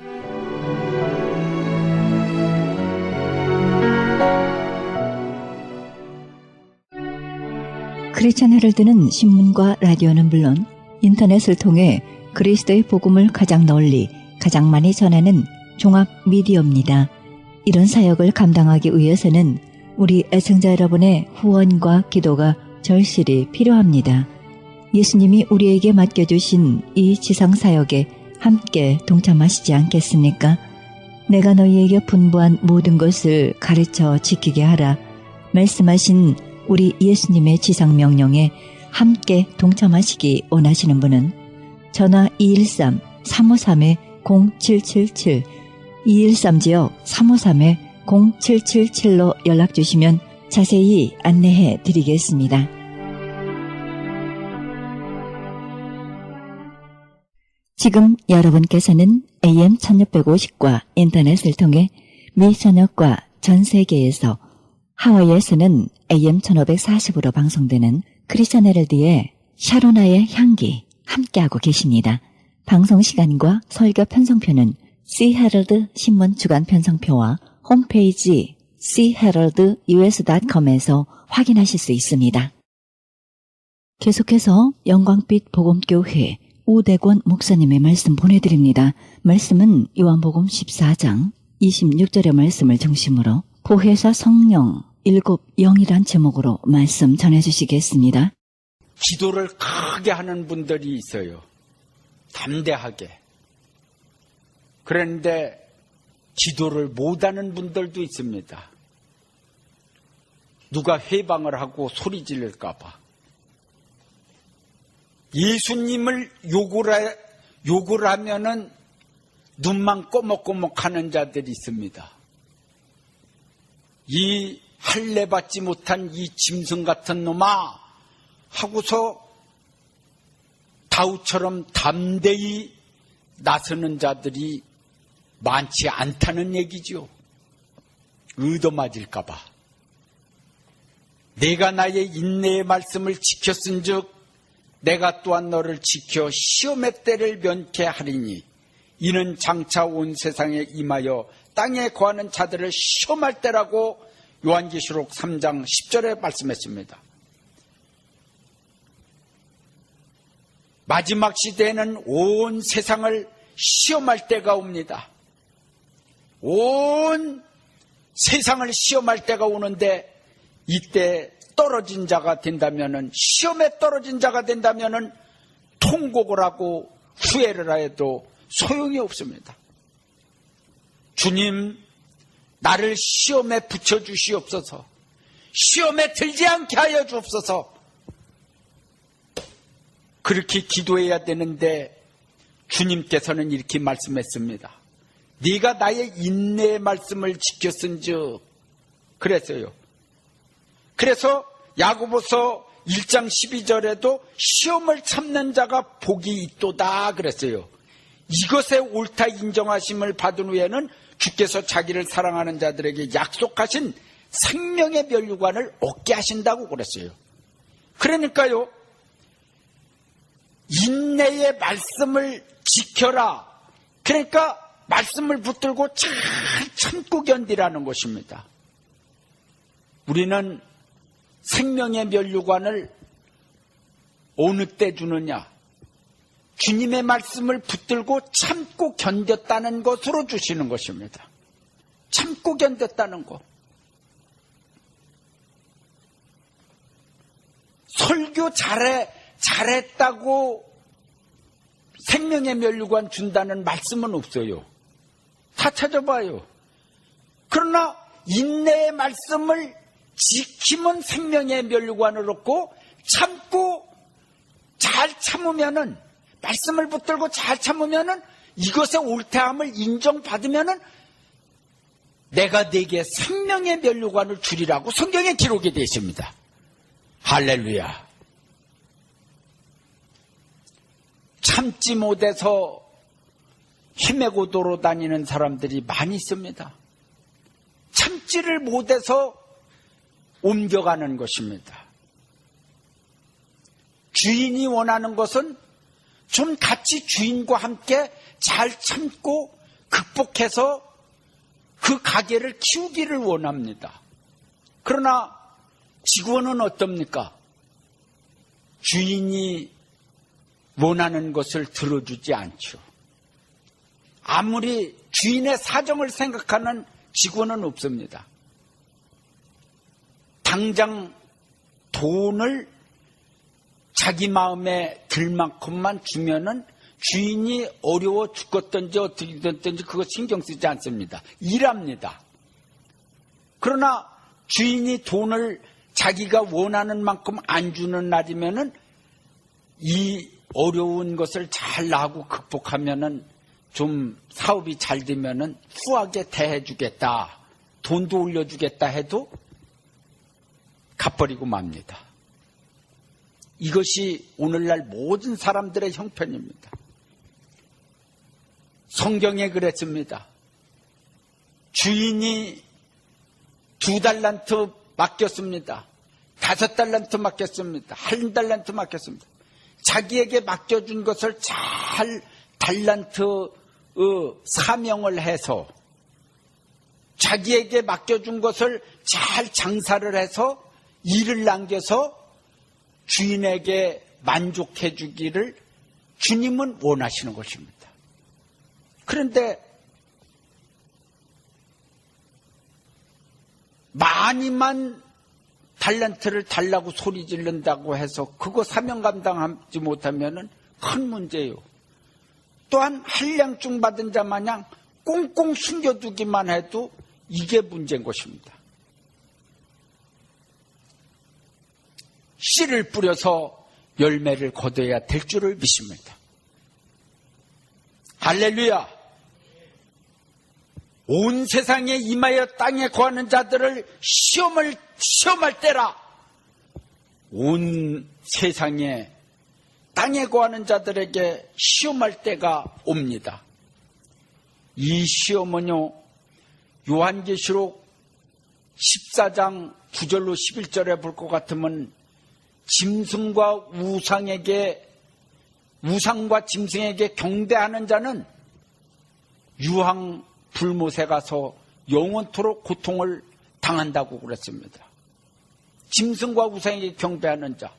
크리스천 헤럴드는 신문과 라디오는 물론 인터넷을 통해 그리스도의 복음을 가장 널리, 가장 많이 전하는 종합 미디어입니다. 이런 사역을 감당하기 위해서는 우리 애청자 여러분의 후원과 기도가 절실히 필요합니다. 예수님이 우리에게 맡겨주신 이 지상사역에 함께 동참하시지 않겠습니까? 내가 너희에게 분부한 모든 것을 가르쳐 지키게 하라 말씀하신 우리 예수님의 지상명령에 함께 동참하시기 원하시는 분은 전화 213-353-0777 213지역 353-0777로 연락주시면 자세히 안내해 드리겠습니다. 지금 여러분께서는 AM 1650과 인터넷을 통해 미선역과 전 세계에서 하와이에서는 AM 1540으로 방송되는 크리스천 헤럴드의 샤로나의 향기 함께하고 계십니다. 방송 시간과 설교 편성표는 C-헤럴드 신문 주간 편성표와 홈페이지 cheheraldus.com에서 확인하실 수 있습니다. 계속해서 영광빛 복음교회 우대권 목사님의 말씀 보내드립니다. 말씀은 요한복음 14장 26절의 말씀을 중심으로 보혜사 성령 7영이란 제목으로 말씀 전해주시겠습니다. 기도를 크게 하는 분들이 있어요. 담대하게. 그런데 기도를 못하는 분들도 있습니다. 누가 회방을 하고 소리 지를까 봐. 예수님을 욕을 하면은 눈만 꼬먹꼬먹 하는 자들이 있습니다. 이 할례 받지 못한 이 짐승 같은 놈아 하고서 다윗처럼 담대히 나서는 자들이 많지 않다는 얘기죠. 의도맞을까 봐. 내가 나의 인내의 말씀을 지켰은즉 내가 또한 너를 지켜 시험의 때를 면케하리니 이는 장차 온 세상에 임하여 땅에 거하는 자들을 시험할 때라고 요한계시록 3장 10절에 말씀했습니다. 마지막 시대에는 온 세상을 시험할 때가 옵니다. 온 세상을 시험할 때가 오는데 이때 떨어진 자가 된다면은 시험에 떨어진 자가 된다면은 통곡을 하고 후회를 하여도 소용이 없습니다. 주님, 나를 시험에 붙여주시옵소서. 시험에 들지 않게 하여 주옵소서. 그렇게 기도해야 되는데 주님께서는 이렇게 말씀했습니다. 네가 나의 인내의 말씀을 지켰은즉 그랬어요. 그래서 야고보서 1장 12절에도 시험을 참는 자가 복이 있도다 그랬어요. 이것에 옳다 인정하심을 받은 후에는 주께서 자기를 사랑하는 자들에게 약속하신 생명의 면류관을 얻게 하신다고 그랬어요. 그러니까요, 인내의 말씀을 지켜라. 그러니까 말씀을 붙들고 잘 참고 견디라는 것입니다. 우리는 생명의 면류관을 어느 때 주느냐? 주님의 말씀을 붙들고 참고 견뎠다는 것으로 주시는 것입니다. 참고 견뎠다는 것. 설교 잘했다고 생명의 면류관 준다는 말씀은 없어요. 다 찾아봐요. 그러나 인내의 말씀을 지키면 생명의 면류관을 얻고 참고 잘 참으면은 말씀을 붙들고 잘 참으면은 이것의 옳다함을 인정받으면은 내가 네게 생명의 면류관을 주리라고 성경에 기록이 되어 있습니다. 할렐루야. 참지 못해서 헤매고 돌아다니는 사람들이 많이 있습니다. 참지를 못해서 옮겨가는 것입니다. 주인이 원하는 것은 좀 같이 주인과 함께 잘 참고 극복해서 그 가게를 키우기를 원합니다. 그러나 직원은 어떻습니까? 주인이 원하는 것을 들어주지 않죠. 아무리 주인의 사정을 생각하는 직원은 없습니다. 당장 돈을 자기 마음에 들 만큼만 주면은 주인이 어려워 죽겠든지 어떻게 됐든지 그거 신경 쓰지 않습니다. 일합니다. 그러나 주인이 돈을 자기가 원하는 만큼 안 주는 날이면은 이 어려운 것을 잘 나하고 극복하면은 좀 사업이 잘 되면은 후하게 대해주겠다, 돈도 올려주겠다 해도 갚버리고 맙니다. 이것이 오늘날 모든 사람들의 형편입니다. 성경에 그랬습니다. 주인이 2달란트 맡겼습니다. 5달란트 맡겼습니다. 1달란트 맡겼습니다. 자기에게 맡겨준 것을 잘 달란트 사명을 해서 자기에게 맡겨준 것을 잘 장사를 해서 일을 남겨서 주인에게 만족해 주기를 주님은 원하시는 것입니다. 그런데 많이만 달란트를 달라고 소리 지른다고 해서 그거 사명 감당하지 못하면 큰 문제예요. 또한 한량증 받은 자 마냥 꽁꽁 숨겨두기만 해도 이게 문제인 것입니다. 씨를 뿌려서 열매를 거둬야 될 줄을 믿습니다. 할렐루야! 온 세상에 임하여 땅에 거하는 자들을 시험할 때라. 온 세상에 땅에 거하는 자들에게 시험할 때가 옵니다. 이 시험은요, 요한계시록 14장 9절로 11절에 볼 것 같으면 짐승과 우상과 짐승에게 경배하는 자는 유황 불못에 가서 영원토록 고통을 당한다고 그랬습니다. 짐승과 우상에게 경배하는 자.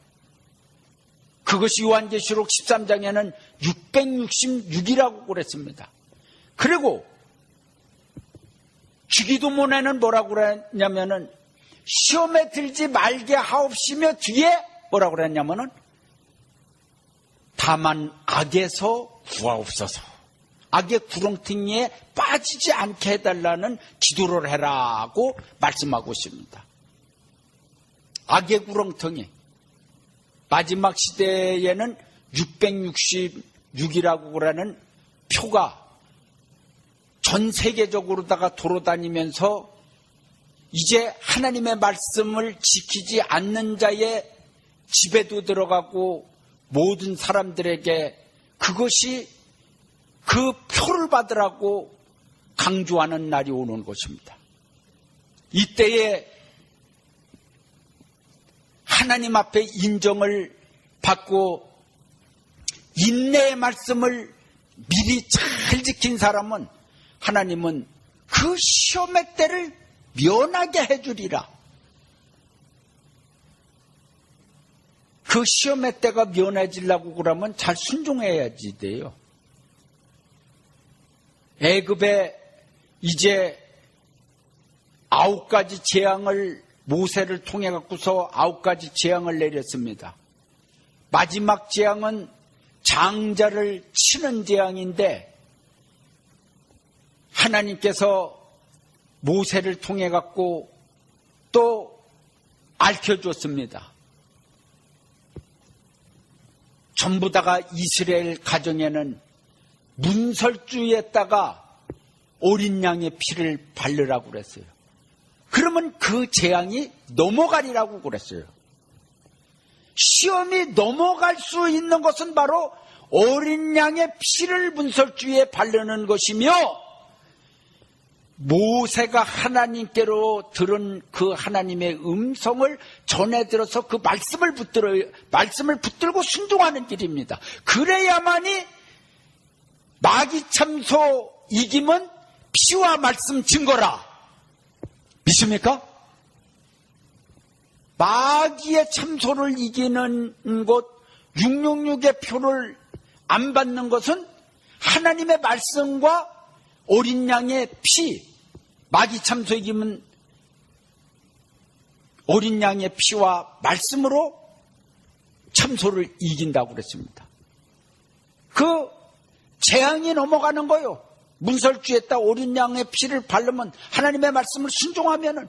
그것이 요한계시록 13장에는 666이라고 그랬습니다. 그리고 주기도문에는 뭐라고 그랬냐면은 시험에 들지 말게 하옵시며 뒤에 뭐라고 그랬냐면은 다만 악에서 구하옵소서. 악의 구렁텅이에 빠지지 않게 해달라는 기도를 해라고 말씀하고 있습니다. 악의 구렁텅이. 마지막 시대에는 666이라고 그러는 표가 전 세계적으로다가 돌아다니면서 이제 하나님의 말씀을 지키지 않는 자의 집에도 들어가고 모든 사람들에게 그것이 그 표를 받으라고 강조하는 날이 오는 것입니다. 이때에 하나님 앞에 인정을 받고 인내의 말씀을 미리 잘 지킨 사람은 하나님은 그 시험의 때를 면하게 해주리라. 그 시험의 때가 면해지려고 그러면 잘 순종해야지 돼요. 애굽에 이제 9가지 재앙을 모세를 통해 갖고서 9가지 재앙을 내렸습니다. 마지막 재앙은 장자를 치는 재앙인데 하나님께서 모세를 통해 갖고 또 알려줬습니다. 전부 다가 이스라엘 가정에는 문설주에다가 어린 양의 피를 바르라고 그랬어요. 그러면 그 재앙이 넘어가리라고 그랬어요. 시험이 넘어갈 수 있는 것은 바로 어린 양의 피를 문설주에 바르는 것이며 모세가 하나님께로 들은 그 하나님의 음성을 전해 들어서 그 말씀을 붙들고 순종하는 길입니다. 그래야만이 마귀 참소 이김은 피와 말씀 증거라. 믿습니까? 마귀의 참소를 이기는 곳 666의 표를 안 받는 것은 하나님의 말씀과 어린 양의 피, 마귀 참소에 기면 어린 양의 피와 말씀으로 참소를 이긴다고 그랬습니다. 그 재앙이 넘어가는 거요. 문설주에다 어린 양의 피를 바르면 하나님의 말씀을 순종하면은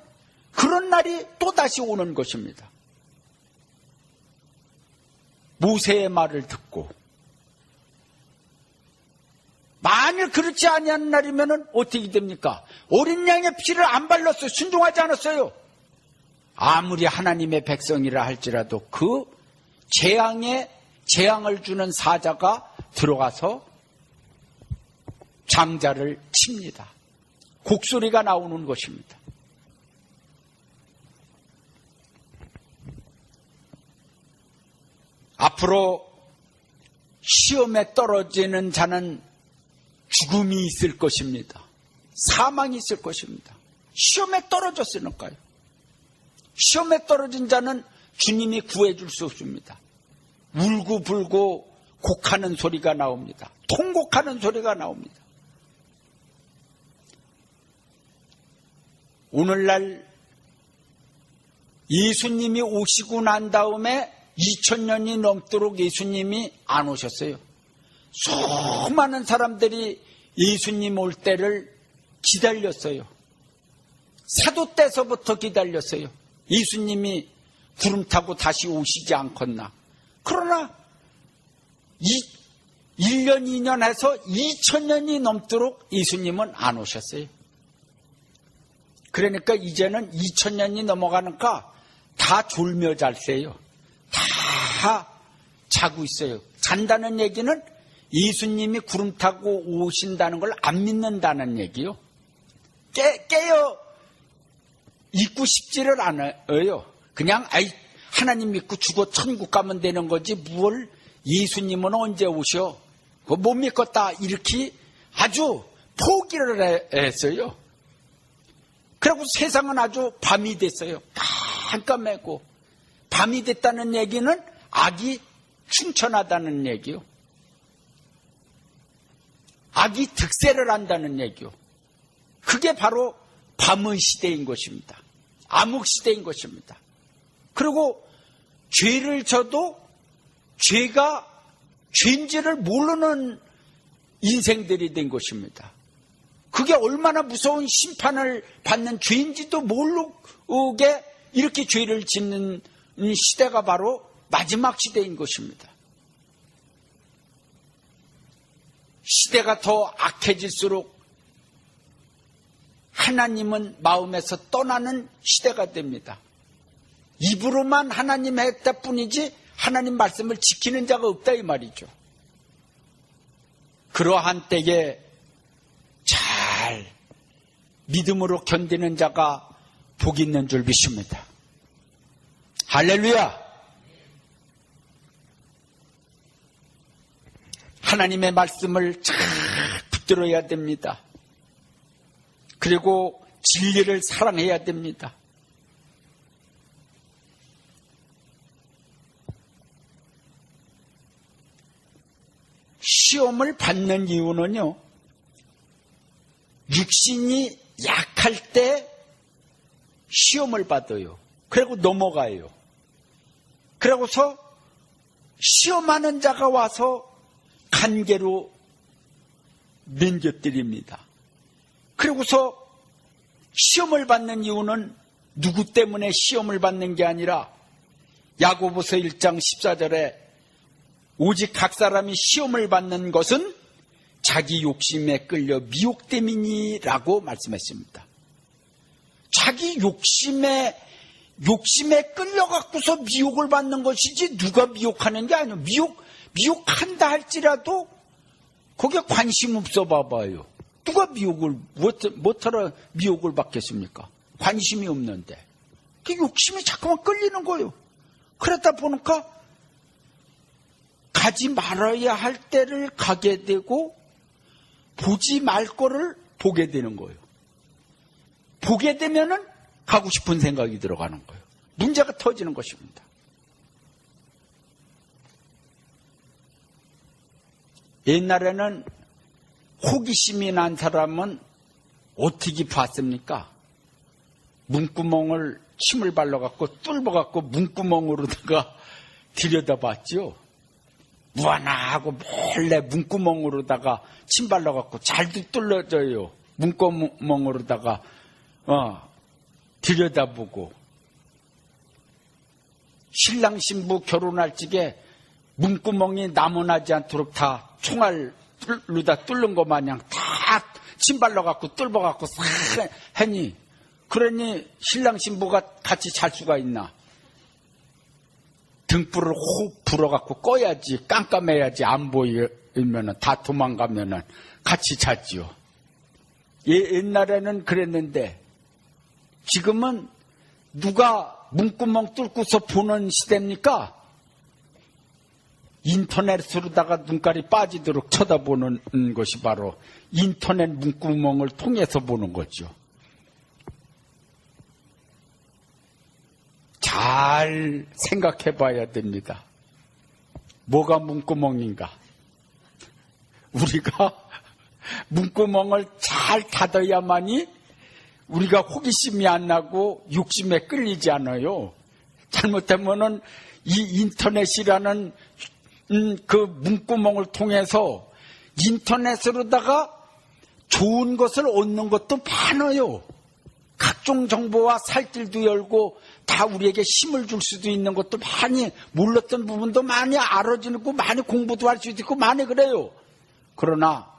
그런 날이 또다시 오는 것입니다. 모세의 말을 듣고 만일 그렇지 아니한 날이면은 어떻게 됩니까? 어린 양의 피를 안 발랐어요. 순종하지 않았어요. 아무리 하나님의 백성이라 할지라도 그 재앙을 주는 사자가 들어가서 장자를 칩니다. 곡소리가 나오는 것입니다. 앞으로 시험에 떨어지는 자는 죽음이 있을 것입니다. 사망이 있을 것입니다. 시험에 떨어졌으니까요. 시험에 떨어진 자는 주님이 구해줄 수 없습니다. 울고불고 곡하는 소리가 나옵니다. 통곡하는 소리가 나옵니다. 오늘날 예수님이 오시고 난 다음에 2000년이 넘도록 예수님이 안 오셨어요. 수많은 사람들이 예수님 올 때를 기다렸어요. 사도 때서부터 기다렸어요. 예수님이 구름 타고 다시 오시지 않겠나. 그러나 1년, 2년 해서 2000년이 넘도록 예수님은 안 오셨어요. 그러니까 이제는 2000년이 넘어가니까 다 졸며 잘 새요. 다 자고 있어요. 잔다는 얘기는 예수님이 구름 타고 오신다는 걸 안 믿는다는 얘기요. 깨어 있고 싶지를 않아요. 그냥 하나님 믿고 죽어 천국 가면 되는 거지 뭘 예수님은 언제 오셔? 그거 못 믿겠다 이렇게 아주 포기를 했어요. 그리고 세상은 아주 밤이 됐어요. 깜깜하고 밤이 됐다는 얘기는 악이 충천하다는 얘기요. 악이 득세를 한다는 얘기요. 그게 바로 밤의 시대인 것입니다. 암흑 시대인 것입니다. 그리고 죄를 져도 죄가 죄인지를 모르는 인생들이 된 것입니다. 그게 얼마나 무서운 심판을 받는 죄인지도 모르게 이렇게 죄를 짓는 시대가 바로 마지막 시대인 것입니다. 시대가 더 악해질수록 하나님은 마음에서 떠나는 시대가 됩니다. 입으로만 하나님 했다 뿐이지 하나님 말씀을 지키는 자가 없다 이 말이죠. 그러한 때에 잘 믿음으로 견디는 자가 복 있는 줄 믿습니다. 할렐루야! 하나님의 말씀을 잘 붙들어야 됩니다. 그리고 진리를 사랑해야 됩니다. 시험을 받는 이유는요, 육신이 약할 때 시험을 받아요. 그리고 넘어가요. 그러고서 시험하는 자가 와서 간계로 넘겨뜨립니다. 그리고서 시험을 받는 이유는 누구 때문에 시험을 받는 게 아니라 야고보서 1장 14절에 오직 각 사람이 시험을 받는 것은 자기 욕심에 끌려 미혹됨이니라고 말씀했습니다. 자기 욕심에 끌려갖고서 미혹을 받는 것이지 누가 미혹하는 게 아니에요. 미혹한다 할지라도 거기에 관심 없어 봐봐요. 누가 미혹을 못하러 미혹을 받겠습니까? 관심이 없는데 그 욕심이 자꾸만 끌리는 거예요. 그러다 보니까 가지 말아야 할 때를 가게 되고 보지 말 거를 보게 되는 거예요. 보게 되면은 가고 싶은 생각이 들어가는 거예요. 문제가 터지는 것입니다. 옛날에는 호기심이 난 사람은 어떻게 봤습니까? 문구멍을 침을 발라갖고 뚫어갖고 문구멍으로다가 들여다봤죠. 무하나하고 몰래 문구멍으로다가 침 발라갖고 잘도 뚫어져요. 문구멍으로다가 들여다보고. 신랑 신부 결혼할 적에 문구멍이 남아나지 않도록 다 총알로다 뚫는 것 마냥 다 침 발라갖고 뚫어갖고 싹 하니, 그러니 신랑 신부가 같이 잘 수가 있나? 등불을 호흡 불어갖고 꺼야지, 깜깜해야지, 안 보이면은, 다 도망가면은 같이 자지요. 옛날에는 그랬는데, 지금은 누가 문구멍 뚫고서 보는 시대입니까? 인터넷으로다가 눈깔이 빠지도록 쳐다보는 것이 바로 인터넷 문구멍을 통해서 보는 거죠. 잘 생각해 봐야 됩니다. 뭐가 문구멍인가? 우리가 문구멍을 잘 닫아야만이 우리가 호기심이 안 나고 욕심에 끌리지 않아요. 잘못하면은 이 인터넷이라는 그 문구멍을 통해서 인터넷으로다가 좋은 것을 얻는 것도 많아요. 각종 정보와 살길도 열고 다 우리에게 힘을 줄 수도 있는 것도 많이, 몰랐던 부분도 많이 알아지고 많이 공부도 할 수도 있고 많이 그래요. 그러나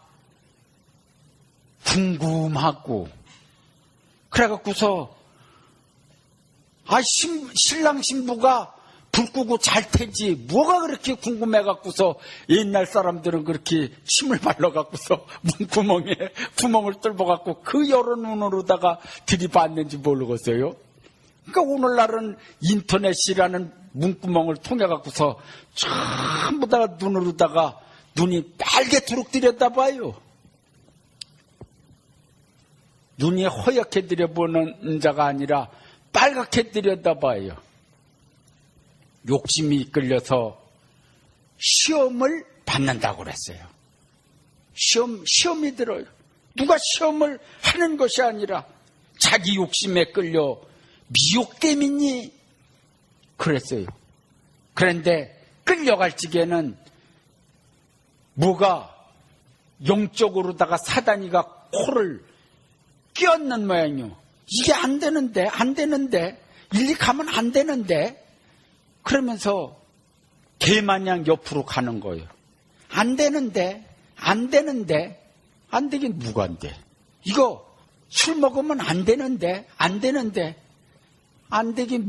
궁금하고 그래갖고서 신랑 신부가 불 끄고 잘 테지 뭐가 그렇게 궁금해갖고서 옛날 사람들은 그렇게 침을 발라갖고서 문구멍에 구멍을 뚫어갖고 그 여러 눈으로다가 들이받는지 모르겠어요. 그러니까 오늘날은 인터넷이라는 문구멍을 통해갖고서 전부 다 눈으로다가 눈이 빨개도록 들여다봐요. 눈이 허옇게 들여보는 자가 아니라 빨갛게 들여다봐요. 욕심이 이끌려서 시험을 받는다고 그랬어요. 시험이 들어요. 누가 시험을 하는 것이 아니라 자기 욕심에 끌려 미혹 때문이 그랬어요. 그런데 끌려갈 적에는 뭐가 영적으로다가 사단이가 코를 끼얹는 모양이요. 이게 안 되는데 일리 가면 안 되는데 그러면서 개마냥 옆으로 가는 거예요. 안 되는데 안 되긴 뭐가 안 돼. 이거 술 먹으면 안 되는데 안 되긴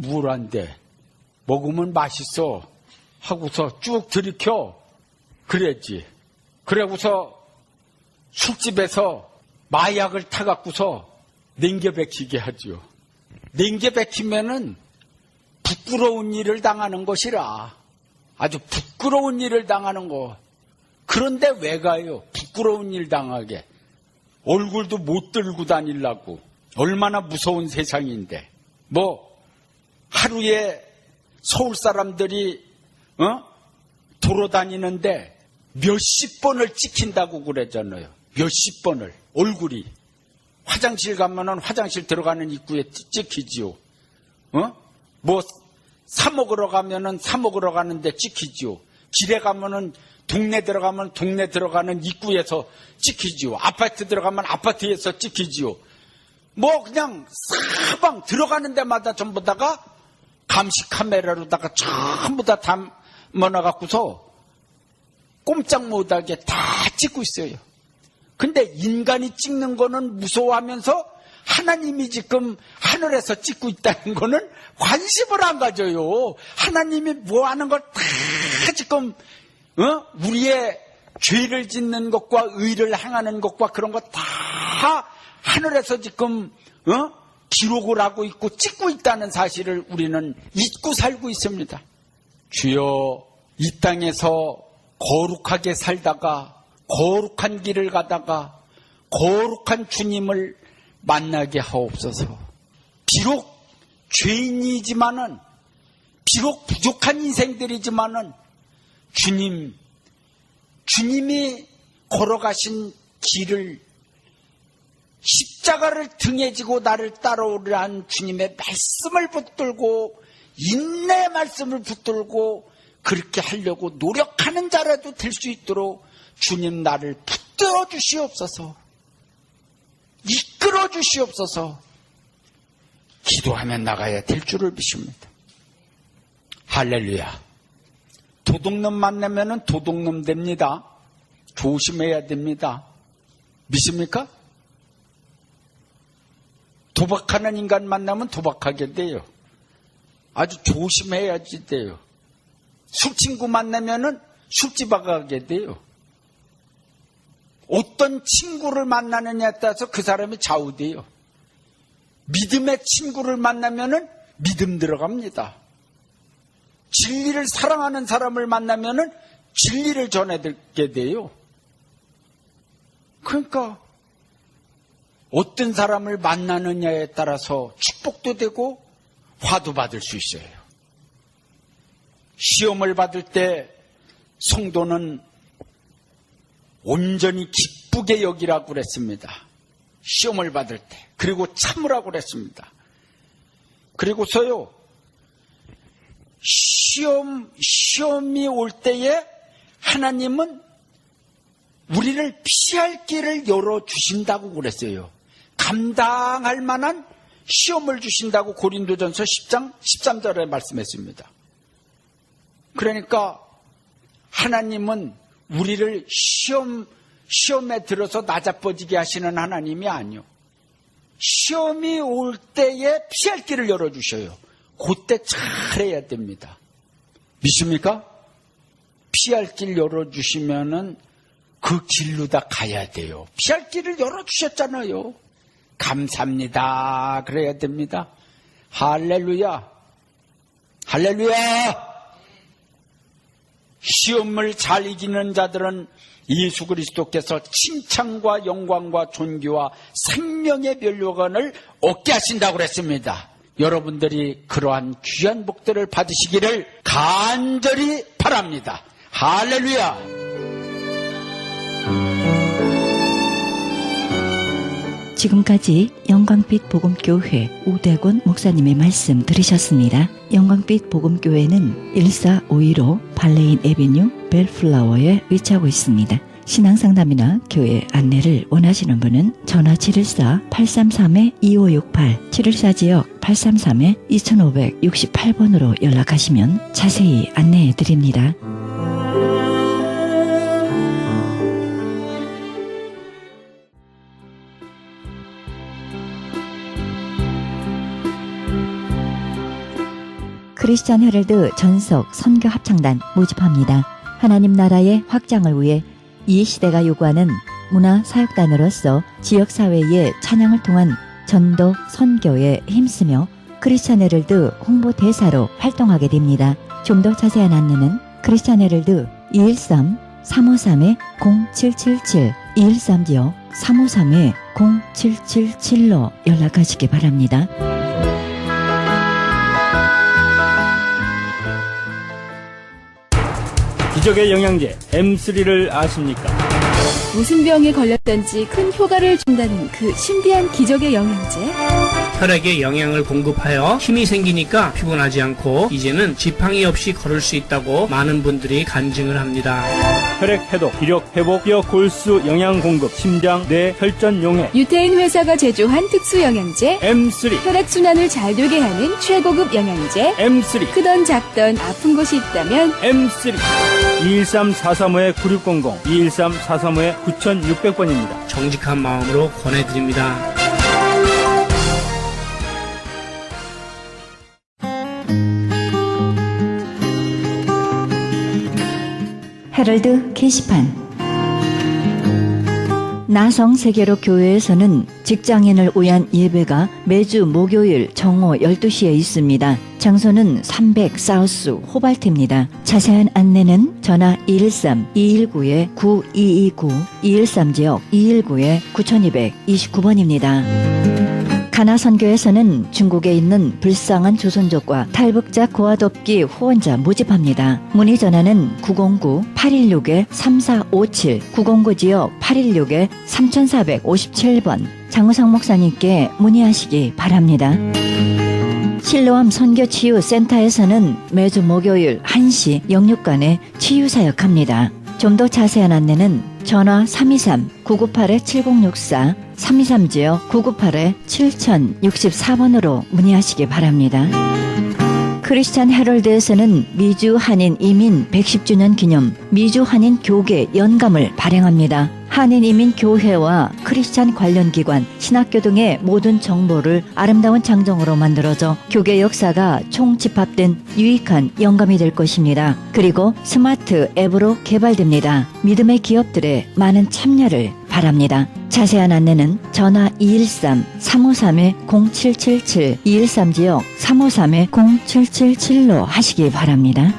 뭘 안 돼. 먹으면 맛있어 하고서 쭉 들이켜 그랬지. 그러고서 술집에서 마약을 타갖고서 냉겨백히게 하죠. 냉겨백히면은 부끄러운 일을 당하는 것이라. 아주 부끄러운 일을 당하는 거. 그런데 왜 가요? 부끄러운 일 당하게. 얼굴도 못 들고 다니려고. 얼마나 무서운 세상인데. 하루에 서울 사람들이 돌아다니는데 몇십 번을 찍힌다고 그러잖아요. 몇십 번을. 얼굴이. 화장실 가면은 화장실 들어가는 입구에 찍히지요. 사 먹으러 가면은 사 먹으러 가는데 찍히지요. 길에 가면은 동네 들어가면 동네 들어가는 입구에서 찍히지요. 아파트 들어가면 아파트에서 찍히지요. 그냥 사방 들어가는 데마다 전부 다가 감시 카메라로다가 전부 다 담아놔갖고서 꼼짝 못하게 다 찍고 있어요. 근데 인간이 찍는 거는 무서워하면서 하나님이 지금 하늘에서 찍고 있다는 거는 관심을 안 가져요. 하나님이 뭐 하는 걸 다 지금 우리의 죄를 짓는 것과 의를 행하는 것과 그런 거 다 하늘에서 지금 기록을 하고 있고 찍고 있다는 사실을 우리는 잊고 살고 있습니다. 주여, 이 땅에서 거룩하게 살다가 거룩한 길을 가다가 거룩한 주님을 만나게 하옵소서. 비록 죄인이지만은, 비록 부족한 인생들이지만은 주님이 걸어가신 길을, 십자가를 등에 지고 나를 따라오라는 주님의 말씀을 붙들고, 인내의 말씀을 붙들고 그렇게 하려고 노력하는 자라도 될 수 있도록 주님 나를 붙들어 주시옵소서, 이끌어 주시옵소서 기도하며 나가야 될 줄을 믿습니다. 할렐루야. 도둑놈 만나면 도둑놈 됩니다. 조심해야 됩니다. 믿습니까? 도박하는 인간 만나면 도박하게 돼요. 아주 조심해야지 돼요. 술친구 만나면은 술집 가게 돼요. 어떤 친구를 만나느냐에 따라서 그 사람이 좌우돼요. 믿음의 친구를 만나면은 믿음 들어갑니다. 진리를 사랑하는 사람을 만나면은 진리를 전해듣게 돼요. 그러니까 어떤 사람을 만나느냐에 따라서 축복도 되고 화도 받을 수 있어요. 시험을 받을 때 성도는 온전히 기쁘게 여기라고 그랬습니다. 시험을 받을 때. 그리고 참으라고 그랬습니다. 그리고서요, 시험이 올 때에 하나님은 우리를 피할 길을 열어주신다고 그랬어요. 감당할 만한 시험을 주신다고 고린도전서 10장 13절에 말씀했습니다. 그러니까 하나님은 우리를 시험에 들어서 나자빠지게 하시는 하나님이 아니요. 시험이 올 때에 피할 길을 열어주셔요. 그때 잘해야 됩니다. 믿습니까? 피할 길 열어주시면은 그 길로 다 가야 돼요. 피할 길을 열어주셨잖아요. 감사합니다. 그래야 됩니다. 할렐루야. 할렐루야. 시험을 잘 이기는 자들은 예수 그리스도께서 칭찬과 영광과 존귀와 생명의 면류관을 얻게 하신다고 그랬습니다. 여러분들이 그러한 귀한 복들을 받으시기를 간절히 바랍니다. 할렐루야. 지금까지 영광빛 복음교회 우대권 목사님의 말씀 들으셨습니다. 영광빛 복음교회는 14515 발레인 에비뉴 벨플라워에 위치하고 있습니다. 신앙상담이나 교회 안내를 원하시는 분은 전화 714-833-2568 714지역 833-2568번으로 연락하시면 자세히 안내해 드립니다. 크리스천 헤럴드 전속 선교 합창단 모집합니다. 하나님 나라의 확장을 위해 이 시대가 요구하는 문화 사역단으로서 지역사회의 찬양을 통한 전도 선교에 힘쓰며 크리스천 헤럴드 홍보대사로 활동하게 됩니다. 좀 더 자세한 안내는 크리스천 헤럴드 213-353-0777 213지역 353-0777로 연락하시기 바랍니다. 기적의 영양제 M3를 아십니까? 무슨 병에 걸렸던지 큰 효과를 준다는 그 신비한 기적의 영양제. 혈액에 영양을 공급하여 힘이 생기니까 피곤하지 않고 이제는 지팡이 없이 걸을 수 있다고 많은 분들이 간증을 합니다. 혈액 해독, 기력 회복, 뼈 골수 영양 공급, 심장, 뇌, 혈전 용해. 유태인 회사가 제조한 특수 영양제. M3. 혈액 순환을 잘 되게 하는 최고급 영양제. M3. 크던 작던 아픈 곳이 있다면 M3. 213-435-9600, 213-435-9600번입니다. 정직한 마음으로 권해드립니다. 헤럴드 게시판. 나성 세계로 교회에서는 직장인을 위한 예배가 매주 목요일 정오 12시에 있습니다. 장소는 300 사우스 호발트입니다. 자세한 안내는 전화 213-219-9229 213지역 219-9229번입니다. 하나선교에서는 중국에 있는 불쌍한 조선족과 탈북자 고아돕기 후원자 모집합니다. 문의 전화는 909-816-3457, 909지역 816-3457번. 장우상 목사님께 문의하시기 바랍니다. 실로암 선교치유센터에서는 매주 목요일 1시 영육간에 치유사역합니다. 좀 더 자세한 안내는 전화 323-998-7064, 323지역 998-7064번으로 문의하시기 바랍니다. 크리스찬 헤럴드에서는 미주 한인 이민 110주년 기념 미주 한인 교계 연감을 발행합니다. 한인 이민 교회와 크리스찬 관련 기관, 신학교 등의 모든 정보를 아름다운 장정으로 만들어져 교계 역사가 총집합된 유익한 영감이 될 것입니다. 그리고 스마트 앱으로 개발됩니다. 믿음의 기업들의 많은 참여를 바랍니다. 자세한 안내는 전화 213-353-0777, 213지역 353-0777로 하시기 바랍니다.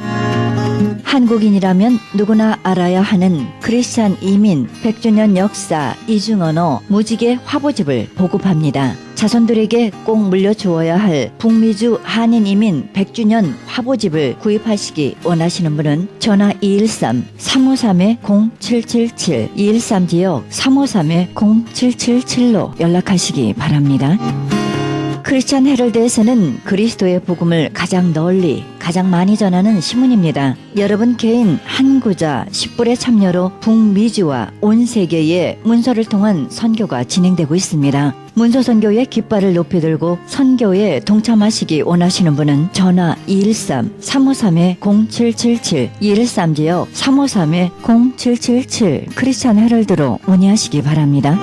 한국인이라면 누구나 알아야 하는 크리스찬 이민 100주년 역사 이중언어 무지개 화보집을 보급합니다. 자손들에게 꼭 물려주어야 할 북미주 한인 이민 100주년 화보집을 구입하시기 원하시는 분은 전화 213-353-0777, 213지역 353-0777로 연락하시기 바랍니다. 크리스찬 헤럴드에서는 그리스도의 복음을 가장 널리 가장 많이 전하는 신문입니다. 여러분 개인 한 구자 10불의 참여로 북미주와 온 세계의 문서를 통한 선교가 진행되고 있습니다. 문서 선교의 깃발을 높이 들고 선교에 동참하시기 원하시는 분은 전화 213-353-0777, 213지역 353-0777 크리스찬 헤럴드로 문의하시기 바랍니다.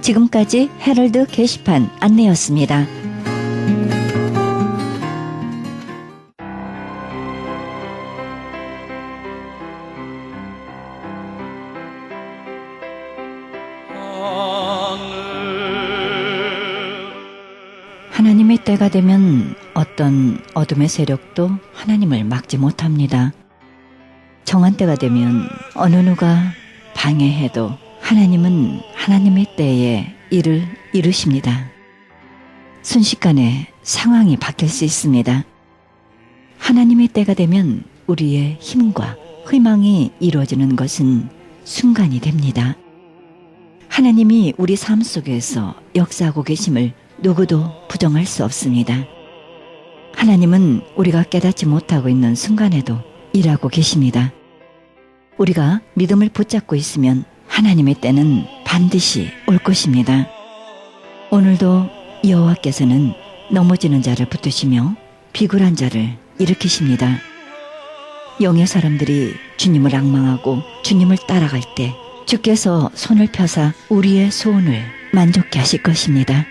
지금까지 헤럴드 게시판 안내였습니다. 하나님의 때가 되면 어떤 어둠의 세력도 하나님을 막지 못합니다. 정한 때가 되면 어느 누가 방해해도 하나님은 하나님의 때에 일을 이루십니다. 순식간에 상황이 바뀔 수 있습니다. 하나님의 때가 되면 우리의 힘과 희망이 이루어지는 것은 순간이 됩니다. 하나님이 우리 삶 속에서 역사하고 계심을 누구도 부정할 수 없습니다. 하나님은 우리가 깨닫지 못하고 있는 순간에도 일하고 계십니다. 우리가 믿음을 붙잡고 있으면 하나님의 때는 반드시 올 것입니다. 오늘도 여호와께서는 넘어지는 자를 붙드시며 비굴한 자를 일으키십니다. 영의 사람들이 주님을 앙망하고 주님을 따라갈 때 주께서 손을 펴사 우리의 소원을 만족케 하실 것입니다.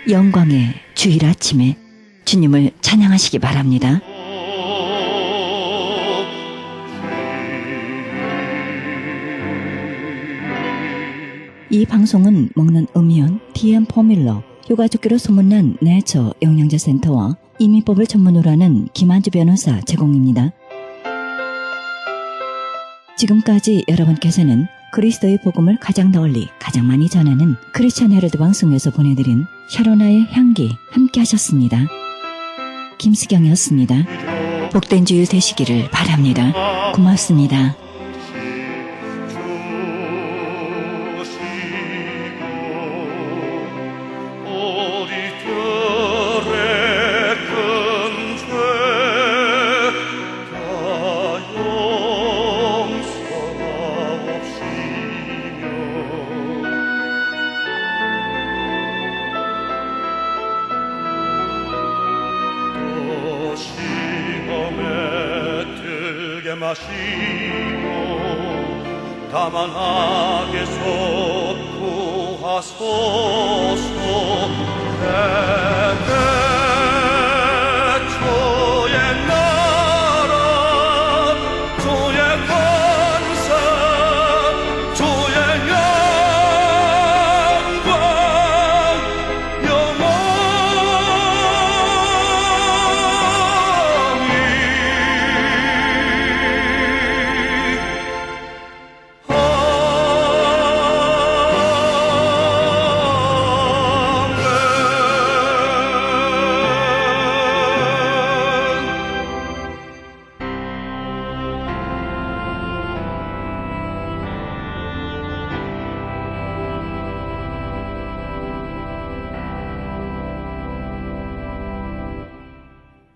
영광의 주일 아침에 주님을 찬양하시기 바랍니다. 이 방송은 먹는 음이온 TM 포뮬러, 효과 좋기로 소문난 내처 영양제 센터와 이민법을 전문으로 하는 김한주 변호사 제공입니다. 지금까지 여러분께서는 그리스도의 복음을 가장 널리 가장 많이 전하는 크리스찬 헤럴드 방송에서 보내드린 샤로나의 향기 함께 하셨습니다. 김수경이었습니다. 복된 주일 되시기를 바랍니다. 고맙습니다. 마시고 다만 악에서 구하소서.